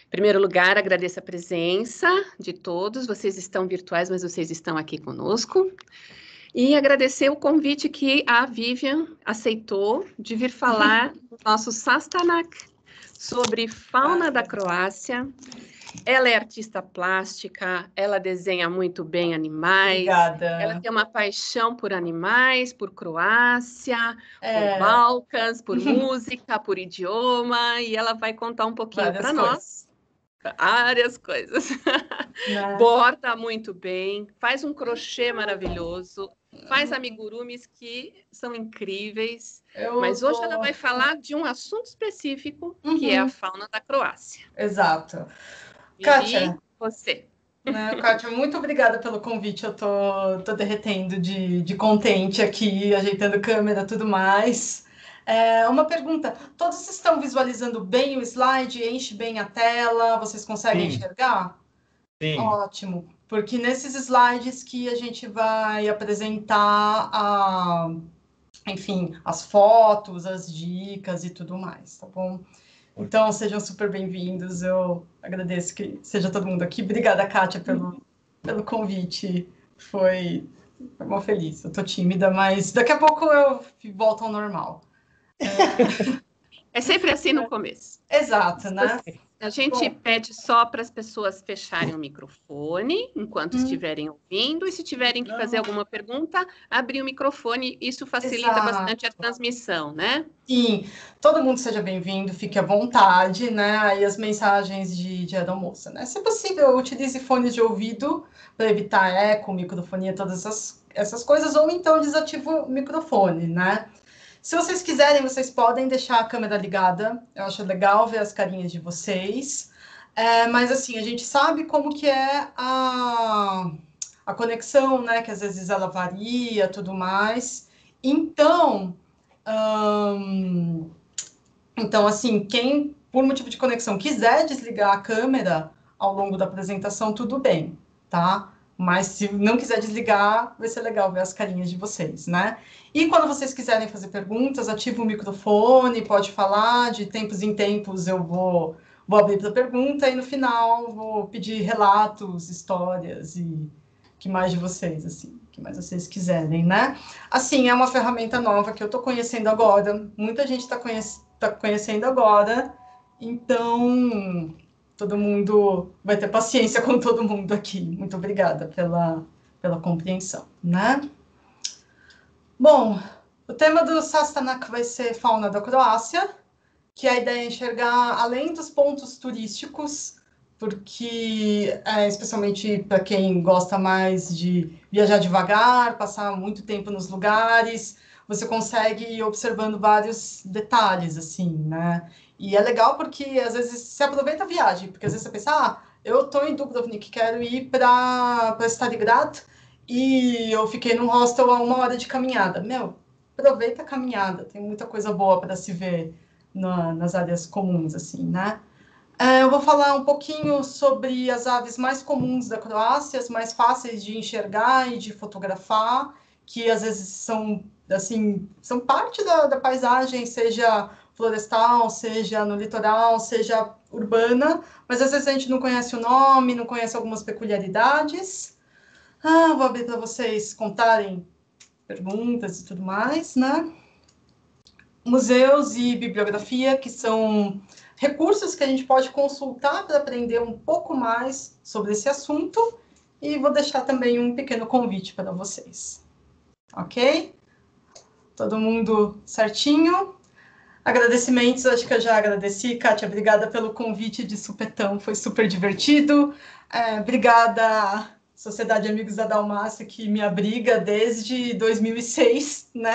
Em primeiro lugar, agradeço a presença de todos. Vocês estão virtuais, mas vocês estão aqui conosco. E agradecer o convite que a Vivian aceitou de vir falar no nosso Sastanak sobre fauna da Croácia. Ela é artista plástica, ela desenha muito bem animais. Obrigada. Ela tem uma paixão por animais, por Croácia, por Balcãs, por música, por idioma, e ela vai contar um pouquinho para nós. Várias coisas. Borda muito bem, faz um crochê maravilhoso, faz amigurumis que são incríveis. Mas hoje ela vai falar de um assunto específico, que é a fauna da Croácia. Exato. Kátia, você. Kátia, muito obrigada pelo convite. Eu tô derretendo de contente aqui, ajeitando câmera e tudo mais. Uma pergunta: todos estão visualizando bem o slide? Enche bem a tela? Vocês conseguem enxergar? Sim. Ótimo, porque nesses slides que a gente vai apresentar enfim, as fotos, as dicas e tudo mais, tá bom? Então, sejam super bem-vindos. Eu agradeço que seja todo mundo aqui. Obrigada, Kátia, pelo convite. Foi mó feliz. Eu tô tímida, mas daqui a pouco eu volto ao normal. É sempre assim no começo. Exato, né? A gente pede só para as pessoas fecharem o microfone enquanto estiverem ouvindo, e se tiverem que fazer alguma pergunta, abrir o microfone. Isso facilita bastante a transmissão, né? Sim, todo mundo seja bem-vindo, fique à vontade, né? Aí as mensagens de dia da almoço, né? Se possível, utilize fones de ouvido para evitar eco, microfonia, todas essas coisas, ou então desative o microfone, né? Se vocês quiserem, vocês podem deixar a câmera ligada. Eu acho legal ver as carinhas de vocês. Mas, assim, a gente sabe como que é a conexão, né? Que às vezes ela varia, tudo mais. Então, assim, quem, por motivo de conexão, quiser desligar a câmera ao longo da apresentação, tudo bem, tá? Mas se não quiser desligar, vai ser legal ver as carinhas de vocês, né? E quando vocês quiserem fazer perguntas, ativa o microfone, pode falar, de tempos em tempos eu vou abrir para pergunta, e no final vou pedir relatos, histórias e que mais de vocês, assim, que mais vocês quiserem, né? Assim, é uma ferramenta nova que eu tô conhecendo agora, muita gente tá conhecendo agora, então todo mundo vai ter paciência com todo mundo aqui. Muito obrigada pela compreensão, né? Bom, o tema do Sastanak vai ser fauna da Croácia, que a ideia é enxergar além dos pontos turísticos, porque, especialmente para quem gosta mais de viajar devagar, passar muito tempo nos lugares, você consegue ir observando vários detalhes, assim, né? E é legal porque, às vezes, você aproveita a viagem, porque às vezes você pensa, eu estou em Dubrovnik, quero ir para Starigrad, e eu fiquei num hostel a 1 hora de caminhada. Meu, aproveita a caminhada, tem muita coisa boa para se ver nas áreas comuns, assim, né? Eu vou falar um pouquinho sobre as aves mais comuns da Croácia, as mais fáceis de enxergar e de fotografar, que às vezes são, assim, são parte da paisagem, seja florestal, seja no litoral, seja urbana, mas às vezes a gente não conhece o nome, não conhece algumas peculiaridades. Vou abrir para vocês contarem perguntas e tudo mais, né? Museus e bibliografia, que são recursos que a gente pode consultar para aprender um pouco mais sobre esse assunto, e vou deixar também um pequeno convite para vocês. Ok? Todo mundo certinho? Agradecimentos, acho que eu já agradeci. Kátia, obrigada pelo convite de supetão, foi super divertido. Obrigada, Sociedade Amigos da Dalmácia, que me abriga desde 2006, né?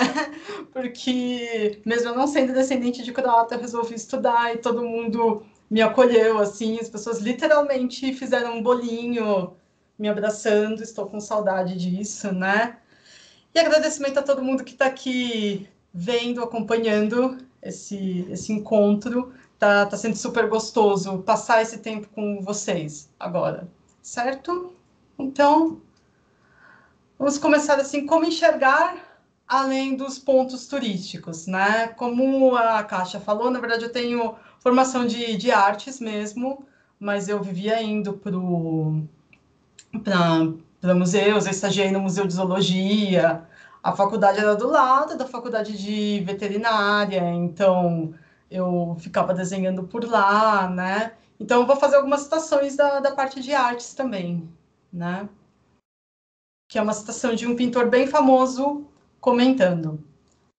Porque, mesmo eu não sendo descendente de croata, eu resolvi estudar e todo mundo me acolheu, assim. As pessoas literalmente fizeram um bolinho me abraçando, estou com saudade disso, né? E agradecimento a todo mundo que está aqui vendo, acompanhando esse encontro. Tá sendo super gostoso passar esse tempo com vocês agora, certo? Então, vamos começar assim, como enxergar além dos pontos turísticos, né? Como a Kátia falou, na verdade eu tenho formação de artes mesmo, mas eu vivia indo para museus, eu estagiei no Museu de Zoologia, a faculdade era do lado da faculdade de veterinária, então eu ficava desenhando por lá, né? Então eu vou fazer algumas citações da parte de artes também, né? Que é uma citação de um pintor bem famoso comentando: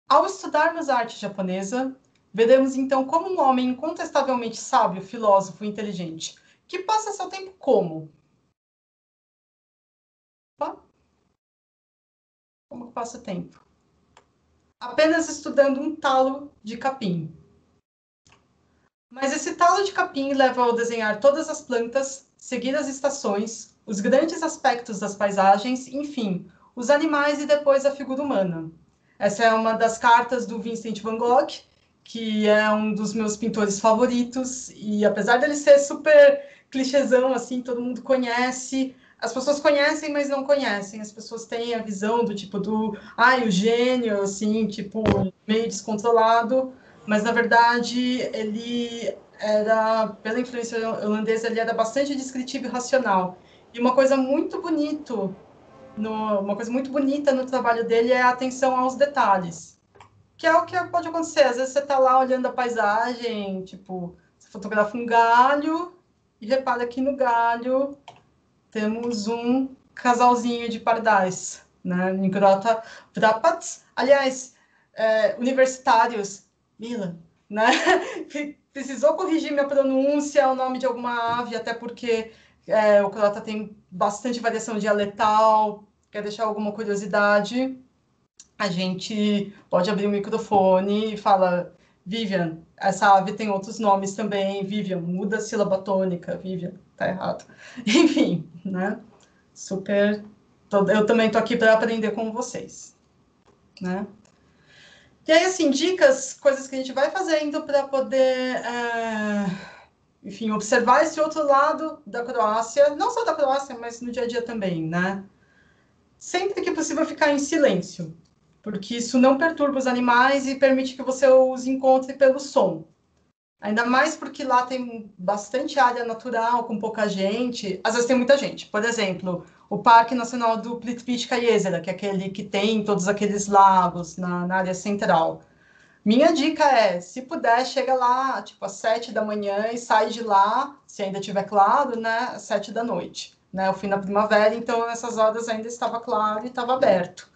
ao estudarmos a arte japonesa, veremos então como um homem incontestavelmente sábio, filósofo e inteligente, que passa seu tempo como? Como que passa o tempo? Apenas estudando um talo de capim. Mas esse talo de capim leva ao desenhar todas as plantas, seguir as estações, os grandes aspectos das paisagens, enfim, os animais e depois a figura humana. Essa é uma das cartas do Vincent van Gogh, que é um dos meus pintores favoritos, e apesar dele ser super clichêzão, assim, todo mundo conhece, as pessoas conhecem, mas não conhecem, as pessoas têm a visão do tipo o gênio, assim, tipo, meio descontrolado, mas na verdade ele era, pela influência holandesa, ele era bastante descritivo e racional. E uma coisa muito bonita no trabalho dele é a atenção aos detalhes, que é o que pode acontecer. Às vezes você está lá olhando a paisagem, tipo, você fotografa um galho e repara que no galho temos um casalzinho de pardais, né? Nigrota Prapats. Aliás, universitários, Mila, né? Precisou corrigir minha pronúncia, o nome de alguma ave, até porque o croata tem bastante variação dialetal. Quer deixar alguma curiosidade? A gente pode abrir o microfone e fala: Vivian, essa ave tem outros nomes também. Vivian, muda a sílaba tônica. Vivian, tá errado. Enfim, né? Super. Eu também tô aqui para aprender com vocês, né? E aí, assim, dicas, coisas que a gente vai fazendo para poder, enfim, observar esse outro lado da Croácia, não só da Croácia, mas no dia a dia também, né? Sempre que possível ficar em silêncio, porque isso não perturba os animais e permite que você os encontre pelo som. Ainda mais porque lá tem bastante área natural, com pouca gente. Às vezes tem muita gente. Por exemplo, o Parque Nacional do Plitvička jezera, que é aquele que tem todos aqueles lagos na área central. Minha dica é, se puder, chega lá, tipo, às 7 da manhã e sai de lá, se ainda tiver claro, né, às 7 da noite. Né? Eu fui na primavera, então nessas horas ainda estava claro e estava aberto.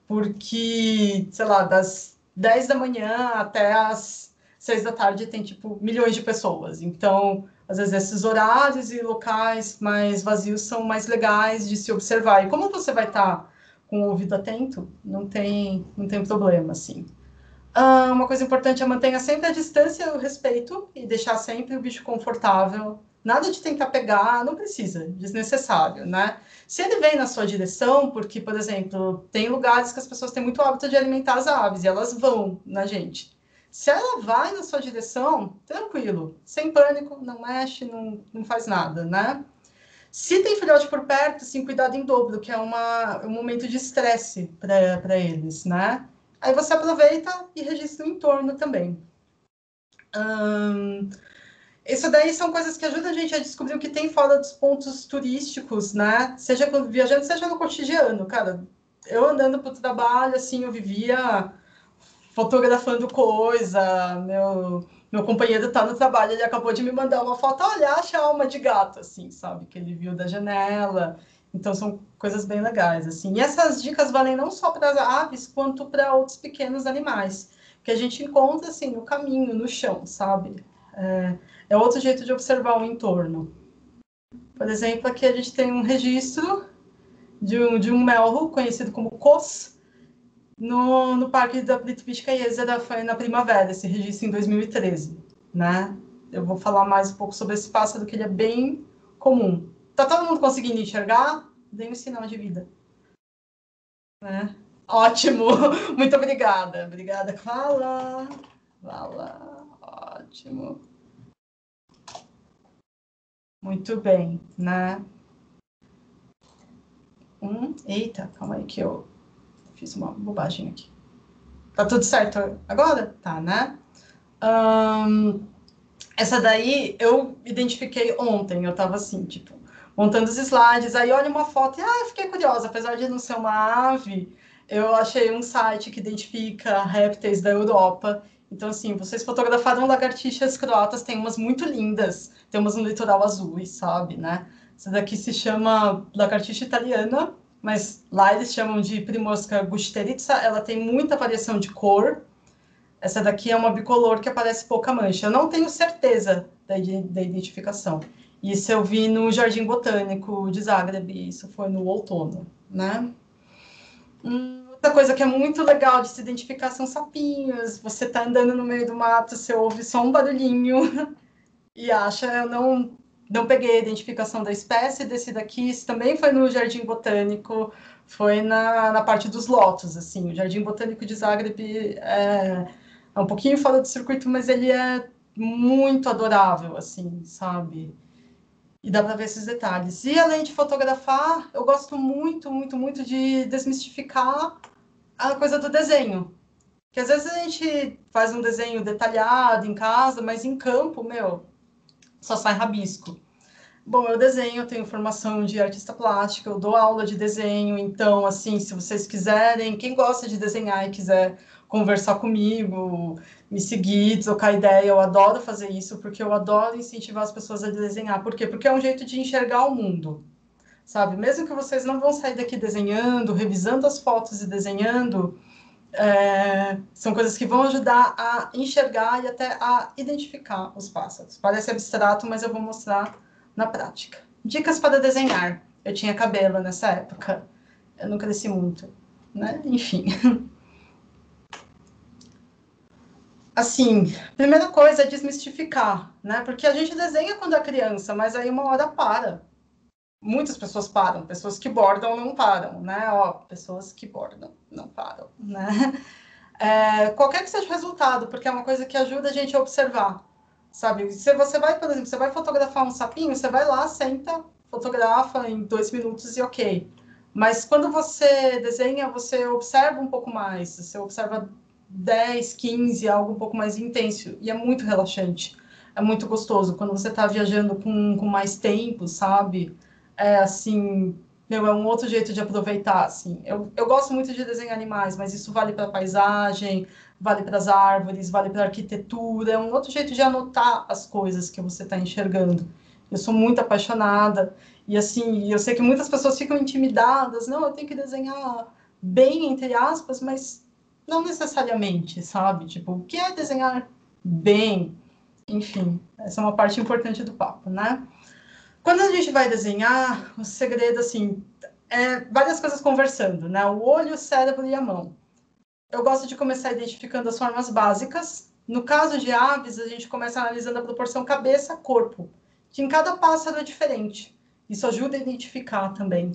Porque, sei lá, das 10 da manhã até as 6 da tarde tem, tipo, milhões de pessoas. Então, às vezes, esses horários e locais mais vazios são mais legais de se observar. E como você vai estar com o ouvido atento, não tem problema, assim. Uma coisa importante é mantenha sempre a distância e o respeito e deixar sempre o bicho confortável. Nada de tentar pegar, não precisa, desnecessário, né? Se ele vem na sua direção, porque, por exemplo, tem lugares que as pessoas têm muito hábito de alimentar as aves e elas vão na gente. Se ela vai na sua direção, tranquilo, sem pânico, não mexe, não faz nada, né? Se tem filhote por perto, assim, cuidado em dobro, que é um momento de estresse para eles, né? Aí você aproveita e registra o entorno também. Isso daí são coisas que ajudam a gente a descobrir o que tem fora dos pontos turísticos, né? Seja viajando, seja no cotidiano, cara. Eu andando para o trabalho, assim, eu vivia fotografando coisa, meu companheiro tá no trabalho, ele acabou de me mandar uma foto, olha, acha a alma de gato, assim, sabe? Que ele viu da janela. Então, são coisas bem legais, assim. E essas dicas valem não só para as aves, quanto para outros pequenos animais, que a gente encontra, assim, no caminho, no chão, sabe? É outro jeito de observar o entorno. Por exemplo, aqui a gente tem um registro de um melro, conhecido como cos, no Parque da Plitvička jezera, foi na primavera, esse registro em 2013, né? Eu vou falar mais um pouco sobre esse pássaro, que ele é bem comum. Tá todo mundo conseguindo enxergar? Dê um sinal de vida. Né? Ótimo! Muito obrigada. Obrigada, Clara. Ótimo. Muito bem, né? Eita, calma aí que eu fiz uma bobagem aqui. Tá tudo certo agora? Tá, né? Essa daí eu identifiquei ontem, eu tava assim, tipo, montando os slides, aí olha uma foto e eu fiquei curiosa, apesar de não ser uma ave, eu achei um site que identifica répteis da Europa. Então, assim, vocês fotografaram lagartixas croatas, tem umas muito lindas, tem umas no litoral azul, sabe, né? Essa daqui se chama lagartixa italiana, mas lá eles chamam de Primorska gusteritsa, ela tem muita variação de cor. Essa daqui é uma bicolor que aparece pouca mancha. Eu não tenho certeza da identificação. Isso eu vi no Jardim Botânico de Zagreb, isso foi no outono, né? Outra coisa que é muito legal de se identificar são sapinhos. Você tá andando no meio do mato, você ouve só um barulhinho e acha, eu não peguei a identificação da espécie desse daqui, isso também foi no Jardim Botânico, foi na parte dos lotos, assim, o Jardim Botânico de Zagreb é um pouquinho fora do circuito, mas ele é muito adorável, assim, sabe? E dá para ver esses detalhes. E além de fotografar, eu gosto muito, muito, muito de desmistificar a coisa do desenho. Que às vezes a gente faz um desenho detalhado em casa, mas em campo, só sai rabisco. Bom, eu desenho, eu tenho formação de artista plástica, eu dou aula de desenho, então, assim, se vocês quiserem, quem gosta de desenhar e quiser conversar comigo, me seguir, trocar ideia, eu adoro fazer isso, porque eu adoro incentivar as pessoas a desenhar. Por quê? Porque é um jeito de enxergar o mundo, sabe? Mesmo que vocês não vão sair daqui desenhando, revisando as fotos e desenhando, são coisas que vão ajudar a enxergar e até a identificar os pássaros. Parece abstrato, mas eu vou mostrar na prática. Dicas para desenhar. Eu tinha cabelo nessa época. Eu não cresci muito, né? Enfim. Assim, primeira coisa é desmistificar, né? Porque a gente desenha quando é criança, mas aí uma hora para. Muitas pessoas param, pessoas que bordam não param, né? Ó, pessoas que bordam não param, né? Qualquer que seja o resultado, porque é uma coisa que ajuda a gente a observar, sabe? Se você vai, por exemplo, você vai fotografar um sapinho, você vai lá, senta, fotografa em 2 minutos e ok. Mas quando você desenha, você observa um pouco mais, você observa 10, 15, algo um pouco mais intenso, e é muito relaxante, é muito gostoso. Quando você está viajando com mais tempo, sabe? É assim, é um outro jeito de aproveitar, assim. Eu gosto muito de desenhar animais, mas isso vale para a paisagem, vale para as árvores, vale para a arquitetura, é um outro jeito de anotar as coisas que você está enxergando. Eu sou muito apaixonada, e assim, eu sei que muitas pessoas ficam intimidadas, não, eu tenho que desenhar bem, entre aspas, mas não necessariamente, sabe? Tipo, o que é desenhar bem? Enfim, essa é uma parte importante do papo, né? Quando a gente vai desenhar, o segredo, assim, várias coisas conversando, né? O olho, o cérebro e a mão. Eu gosto de começar identificando as formas básicas. No caso de aves, a gente começa analisando a proporção cabeça-corpo, que em cada pássaro é diferente. Isso ajuda a identificar também.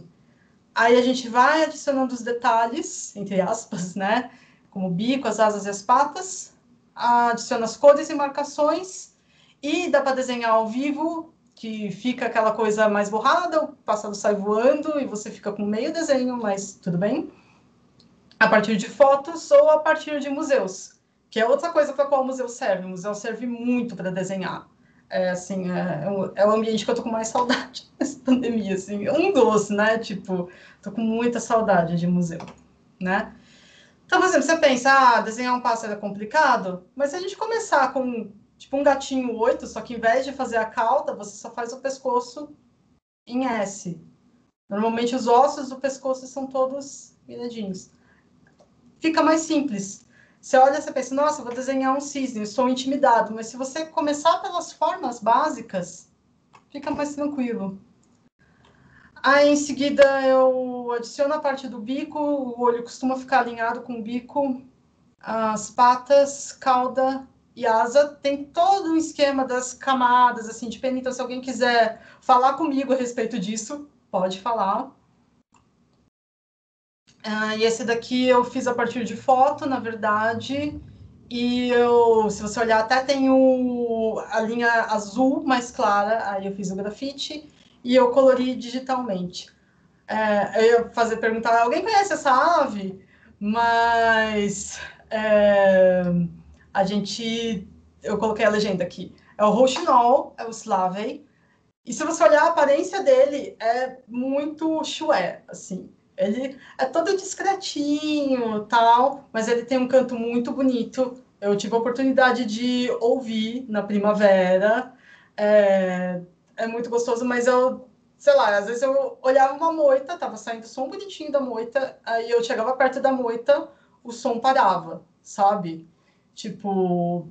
Aí a gente vai adicionando os detalhes, entre aspas, né? Como o bico, as asas e as patas. Adiciona as cores e marcações. E dá para desenhar ao vivo, que fica aquela coisa mais borrada, o pássaro sai voando e você fica com meio desenho, mas tudo bem. A partir de fotos ou a partir de museus, que é outra coisa para qual o museu serve. O museu serve muito para desenhar. Assim, é o ambiente que eu tô com mais saudade nessa pandemia, assim. Um dos, né? Tipo, tô com muita saudade de museu, né? Então, por exemplo, você pensa, desenhar um pássaro é complicado, mas se a gente começar com, tipo, um gatinho 8, só que em vez de fazer a cauda, você só faz o pescoço em S. Normalmente os ossos do pescoço são todos viradinhos. Fica mais simples. Você olha e você pensa, nossa, vou desenhar um cisne, estou intimidado. Mas se você começar pelas formas básicas, fica mais tranquilo. Aí, em seguida, eu adiciono a parte do bico, o olho costuma ficar alinhado com o bico, as patas, cauda e asa. Tem todo um esquema das camadas, assim, de pena. Então, se alguém quiser falar comigo a respeito disso, pode falar. E esse daqui eu fiz a partir de foto, na verdade. E se você olhar, até tem a linha azul mais clara, aí eu fiz o grafite e eu colori digitalmente. Eu ia perguntar, alguém conhece essa ave? Mas eu coloquei a legenda aqui. É o rouxinol, é o slavey. E se você olhar a aparência dele, é muito choué, assim. Ele é todo discretinho, tal, mas ele tem um canto muito bonito. Eu tive a oportunidade de ouvir na primavera. É muito gostoso, mas eu, sei lá, às vezes eu olhava uma moita, tava saindo som bonitinho da moita, aí eu chegava perto da moita, o som parava, sabe? Tipo,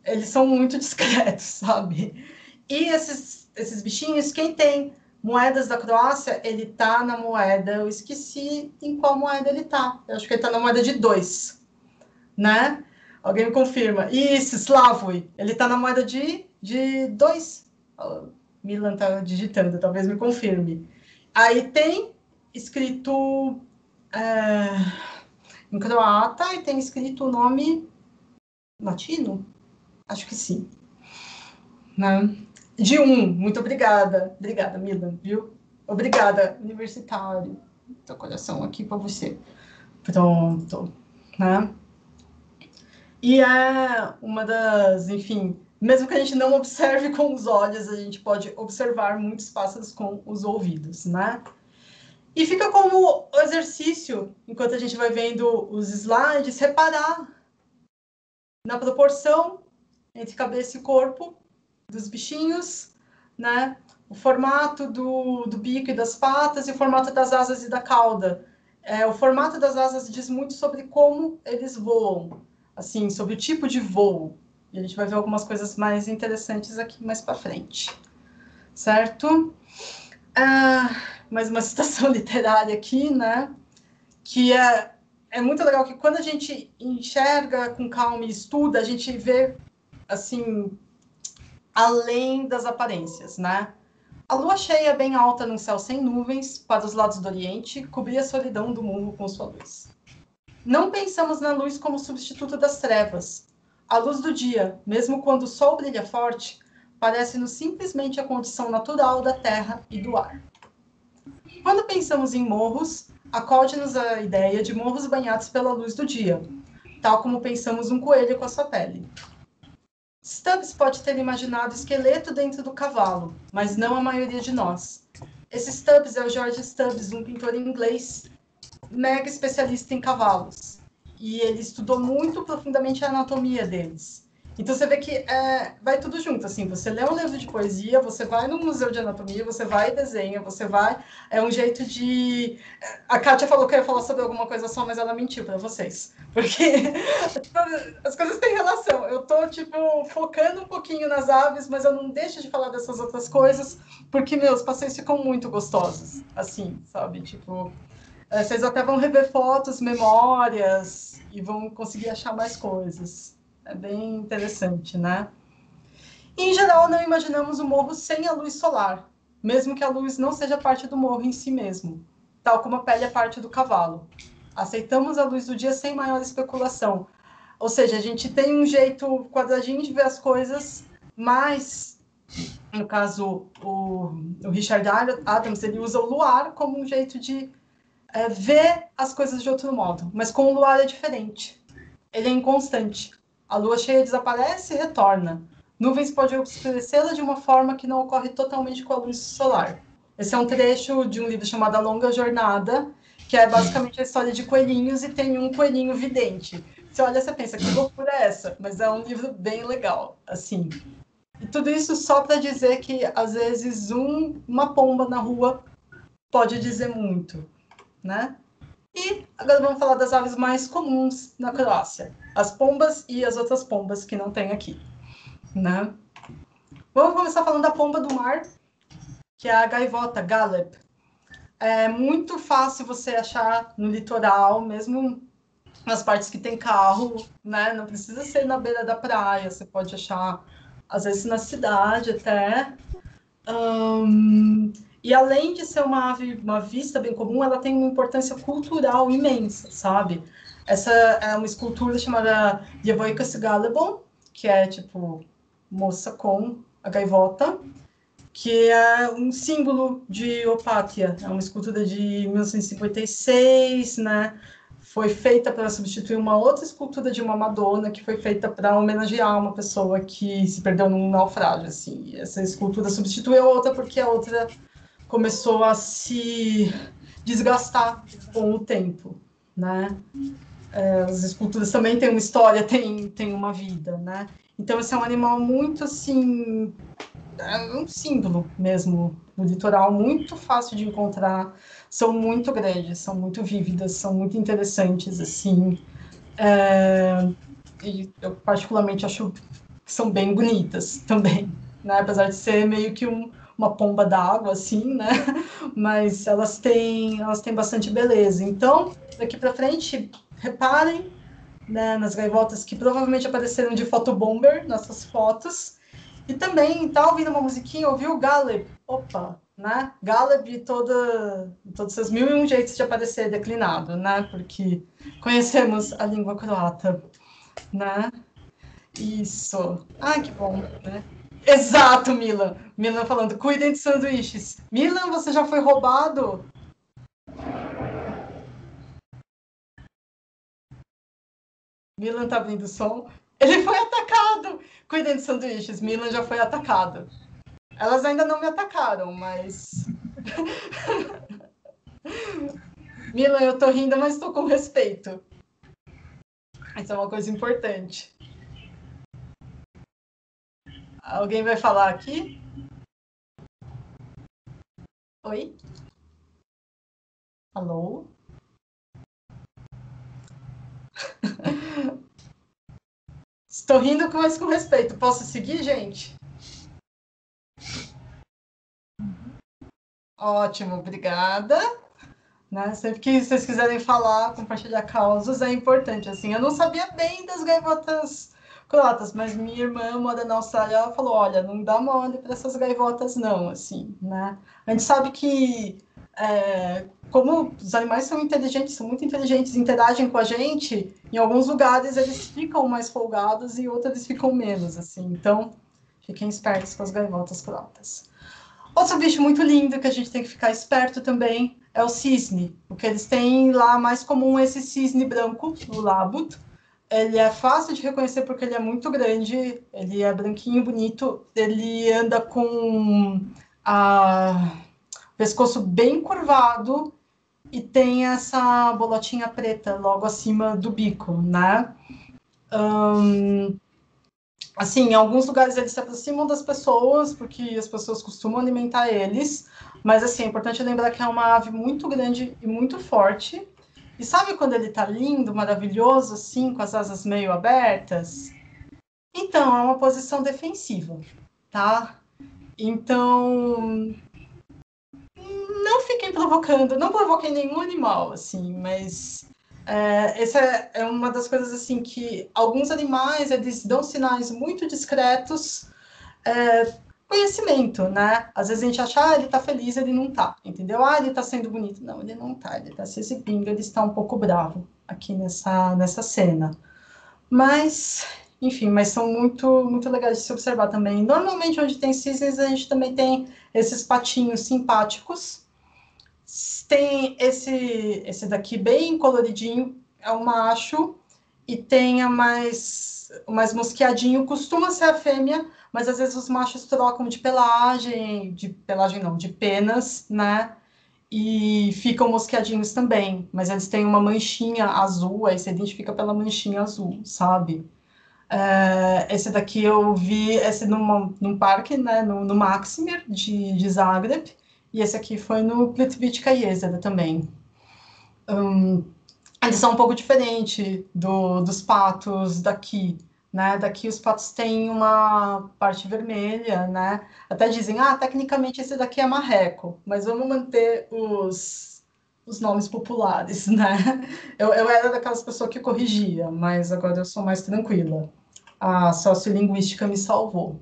eles são muito discretos, sabe? E esses bichinhos, quem tem moedas da Croácia, ele tá na moeda, eu esqueci em qual moeda ele tá. Eu acho que ele tá na moeda de 2, né? Alguém me confirma. Isso, Slavoj, ele tá na moeda de 2. Milan tá digitando, talvez me confirme. Aí tem escrito em croata e tem escrito o nome latino? Acho que sim. Né? De 1, muito obrigada. Obrigada, Milan, viu? Obrigada, universitário. Tô coração aqui para você. Pronto, né? E é uma das, enfim, mesmo que a gente não observe com os olhos, a gente pode observar muitos pássaros com os ouvidos, né? E fica como exercício, enquanto a gente vai vendo os slides, reparar na proporção entre cabeça e corpo dos bichinhos, né? O formato do bico e das patas e o formato das asas e da cauda. O formato das asas diz muito sobre como eles voam, assim, sobre o tipo de voo. E a gente vai ver algumas coisas mais interessantes aqui mais para frente, certo? Mais uma citação literária aqui, né? Que é muito legal que quando a gente enxerga com calma e estuda, a gente vê, assim, além das aparências, né? A lua cheia, bem alta num céu sem nuvens, para os lados do Oriente, cobria a solidão do mundo com sua luz. Não pensamos na luz como substituto das trevas. A luz do dia, mesmo quando o sol brilha forte, parece-nos simplesmente a condição natural da terra e do ar. Quando pensamos em morros, acode-nos a ideia de morros banhados pela luz do dia, tal como pensamos um coelho com a sua pele. Stubbs pode ter imaginado esqueleto dentro do cavalo, mas não a maioria de nós. Esse Stubbs é o George Stubbs, um pintor inglês mega especialista em cavalos. E ele estudou muito profundamente a anatomia deles. Então você vê que vai tudo junto, assim, você lê um livro de poesia, você vai no museu de anatomia, você vai e desenha, você vai... É um jeito de... A Kátia falou que eu ia falar sobre alguma coisa só, mas ela mentiu para vocês. Porque as coisas têm relação. Eu tô, tipo, focando um pouquinho nas aves, mas eu não deixo de falar dessas outras coisas, porque, os passeios ficam muito gostosos, assim, sabe? Tipo... Vocês até vão rever fotos, memórias, e vão conseguir achar mais coisas. É bem interessante, né? E, em geral, não imaginamos o morro sem a luz solar, mesmo que a luz não seja parte do morro em si mesmo, tal como a pele é parte do cavalo. Aceitamos a luz do dia sem maior especulação. Ou seja, a gente tem um jeito quadradinho de ver as coisas, mas, no caso, o Richard Adams, ele usa o luar como um jeito de ver as coisas de outro modo. Mas com o luar é diferente. Ele é inconstante. A lua cheia desaparece e retorna. Nuvens podem obscurecê-la de uma forma que não ocorre totalmente com a luz solar. Esse é um trecho de um livro chamado A Longa Jornada, que é basicamente a história de coelhinhos e tem um coelhinho vidente. Você olha, você pensa, que loucura é essa? Mas é um livro bem legal, assim. E tudo isso só para dizer que, às vezes, uma pomba na rua pode dizer muito, né? E agora vamos falar das aves mais comuns na Croácia. As pombas e as outras pombas que não tem aqui, né? Vamos começar falando da pomba do mar, que é a gaivota, galeb. É muito fácil você achar no litoral, mesmo nas partes que tem carro, né? Não precisa ser na beira da praia, você pode achar, às vezes, na cidade até. E além de ser uma ave, uma vista bem comum, ela tem uma importância cultural imensa, sabe? Essa é uma escultura chamada Djevojka Galebon, que é tipo moça com a gaivota, que é um símbolo de Opátia. É uma escultura de 1956, né? foi feita para substituir uma outra escultura de uma Madonna, que foi feita para homenagear uma pessoa que se perdeu num naufrágio, assim. E essa escultura substituiu a outra porque a outra começou a se desgastar com o tempo, né? As esculturas também têm uma história, têm uma vida, né? Então, esse é um animal muito, assim, é um símbolo mesmo do litoral, muito fácil de encontrar, são muito grandes, são muito vívidas, são muito interessantes, assim, e eu particularmente acho que são bem bonitas também, né? Apesar de ser meio que uma pomba d'água, assim, né? Mas elas têm bastante beleza. Então, daqui para frente, reparem, né, nas gaivotas que provavelmente apareceram de photobomber nessas fotos. E também tá ouvindo uma musiquinha, ouviu o Galeb? Opa, né? Galeb e todos esses mil e um jeitos de aparecer declinado, né? Porque conhecemos a língua croata, né? Isso. Ah, que bom, né? Exato, Milan. Milan falando, cuidem de sanduíches. Milan, você já foi roubado? Milan tá abrindo o som. Ele foi atacado! Cuidem de sanduíches. Milan já foi atacado. Elas ainda não me atacaram, mas... Milan, eu tô rindo, mas tô com respeito. Isso é uma coisa importante. Alguém vai falar aqui? Oi? Alô? Estou rindo, mas com respeito. Posso seguir, gente? Ótimo, obrigada. Né? Sempre que vocês quiserem falar, compartilhar causas, é importante. Assim, eu não sabia bem das gaivotas croatas, mas minha irmã mora na Austrália, ela falou, olha, não dá mole para essas gaivotas não, assim, né? A gente sabe que como os animais são muito inteligentes, interagem com a gente, em alguns lugares eles ficam mais folgados e outros eles ficam menos, assim. Então, fiquem espertos com as gaivotas croatas. Outro bicho muito lindo que a gente tem que ficar esperto também é o cisne. O que eles têm lá mais comum é esse cisne branco, o labut. Ele é fácil de reconhecer porque ele é muito grande, ele é branquinho, bonito, ele anda com o pescoço bem curvado e tem essa bolotinha preta logo acima do bico, né? Assim, em alguns lugares eles se aproximam das pessoas, porque as pessoas costumam alimentar eles, mas assim, é importante lembrar que é uma ave muito grande e muito forte. E sabe quando ele tá lindo, maravilhoso, assim, com as asas meio abertas? Então, é uma posição defensiva, tá? Então, não fiquem provocando, não provoquem nenhum animal, assim, mas essa é uma das coisas, assim, que alguns animais, eles dão sinais muito discretos, conhecimento, né? Às vezes a gente acha, ele tá feliz, ele não tá, entendeu? Ele tá sendo bonito. Não, ele não tá, ele tá se exibindo, ele está um pouco bravo aqui nessa cena. Mas, enfim, mas são muito, muito legais de se observar também. Normalmente, onde tem cisnes, a gente também tem esses patinhos simpáticos. Tem esse daqui bem coloridinho, é o macho, e tem a mais mosqueadinho, costuma ser a fêmea, mas às vezes os machos trocam de pelagem não, de penas, né? E ficam mosqueadinhos também, mas eles têm uma manchinha azul, aí você identifica pela manchinha azul, sabe? Esse daqui eu vi esse num parque, né, no Maksimir de Zagreb, e esse aqui foi no Plitvička jezera também. Eles são um pouco diferentes dos patos daqui, né? Daqui os patos têm uma parte vermelha, né? Até dizem, tecnicamente esse daqui é marreco, mas vamos manter os nomes populares, né? Eu era daquelas pessoas que corrigia, mas agora eu sou mais tranquila. A sociolinguística me salvou.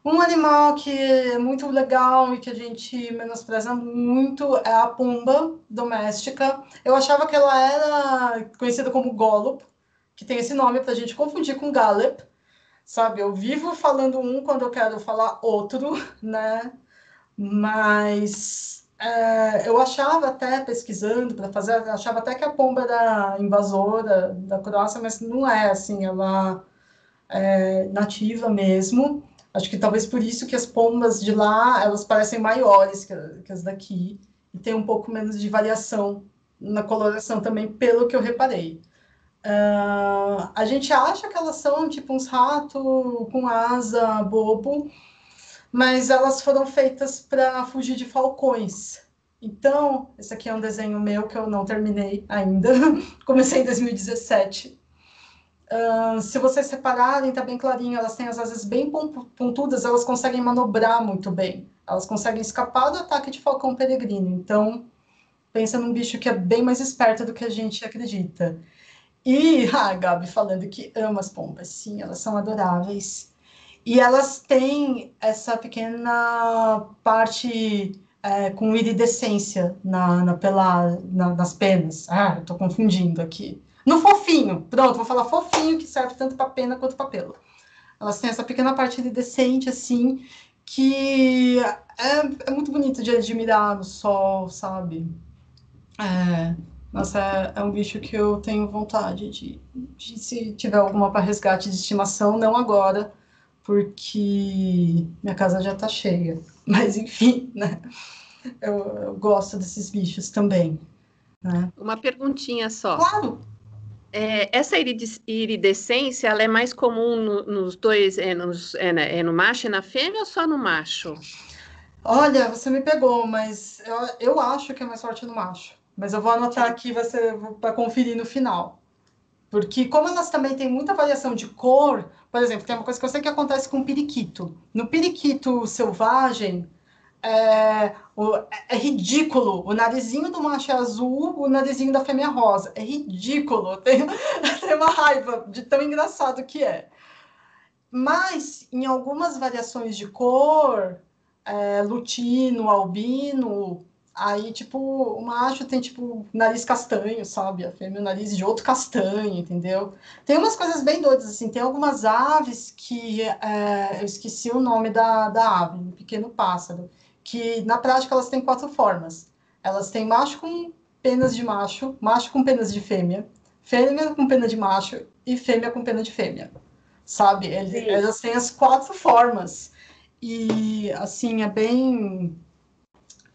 Um animal que é muito legal e que a gente menospreza muito é a pomba doméstica. Eu achava que ela era conhecida como Golub, que tem esse nome para a gente confundir com Galep, sabe? Eu vivo falando um quando eu quero falar outro, né? Mas eu achava até, pesquisando para fazer, achava até que a pomba era invasora da Croácia, mas não é, assim, ela é nativa mesmo. Acho que talvez por isso que as pombas de lá, elas parecem maiores que as daqui, e tem um pouco menos de variação na coloração também, pelo que eu reparei. A gente acha que elas são tipo uns ratos com asa bobo, mas elas foram feitas para fugir de falcões. Então, esse aqui é um desenho meu que eu não terminei ainda. Comecei em 2017. Se vocês repararem, tá bem clarinho, elas têm as asas bem pontudas, elas conseguem manobrar muito bem. Elas conseguem escapar do ataque de falcão peregrino. Então, pensa num bicho que é bem mais esperto do que a gente acredita. E a Gabi falando que ama as pombas. Sim, elas são adoráveis. E elas têm essa pequena parte com iridescência nas penas. Eu tô confundindo aqui. No fofinho, pronto, vou falar fofinho, que serve tanto para pena quanto para pelo. Elas têm essa pequena parte iridescente, assim, que é muito bonito de admirar no sol, sabe? Nossa, é um bicho que eu tenho vontade de se tiver alguma para resgate de estimação, não agora, porque minha casa já tá cheia. Mas, enfim, né? Eu gosto desses bichos também. Né? Uma perguntinha só. Claro! Essa iridescência, ela é mais comum nos dois, no macho e na fêmea ou só no macho? Olha, você me pegou, mas eu acho que é mais forte no macho. Mas eu vou anotar aqui para conferir no final. Porque como elas também têm muita variação de cor, por exemplo, tem uma coisa que eu sei que acontece com o periquito. No periquito selvagem, é ridículo. O narizinho do macho é azul, o narizinho da fêmea é rosa. É ridículo. Eu tenho uma raiva de tão engraçado que é. Mas, em algumas variações de cor, lutino, albino, aí, tipo, o macho tem, tipo, nariz castanho, sabe? A fêmea, o nariz de outro castanho, entendeu? Tem umas coisas bem doidas, assim. Tem algumas aves que... eu esqueci o nome da ave, um pequeno pássaro, que, na prática, elas têm 4 formas. Elas têm macho com penas de macho com penas de fêmea com pena de macho e fêmea com pena de fêmea. Sabe? Elas têm as 4 formas. E, assim, é bem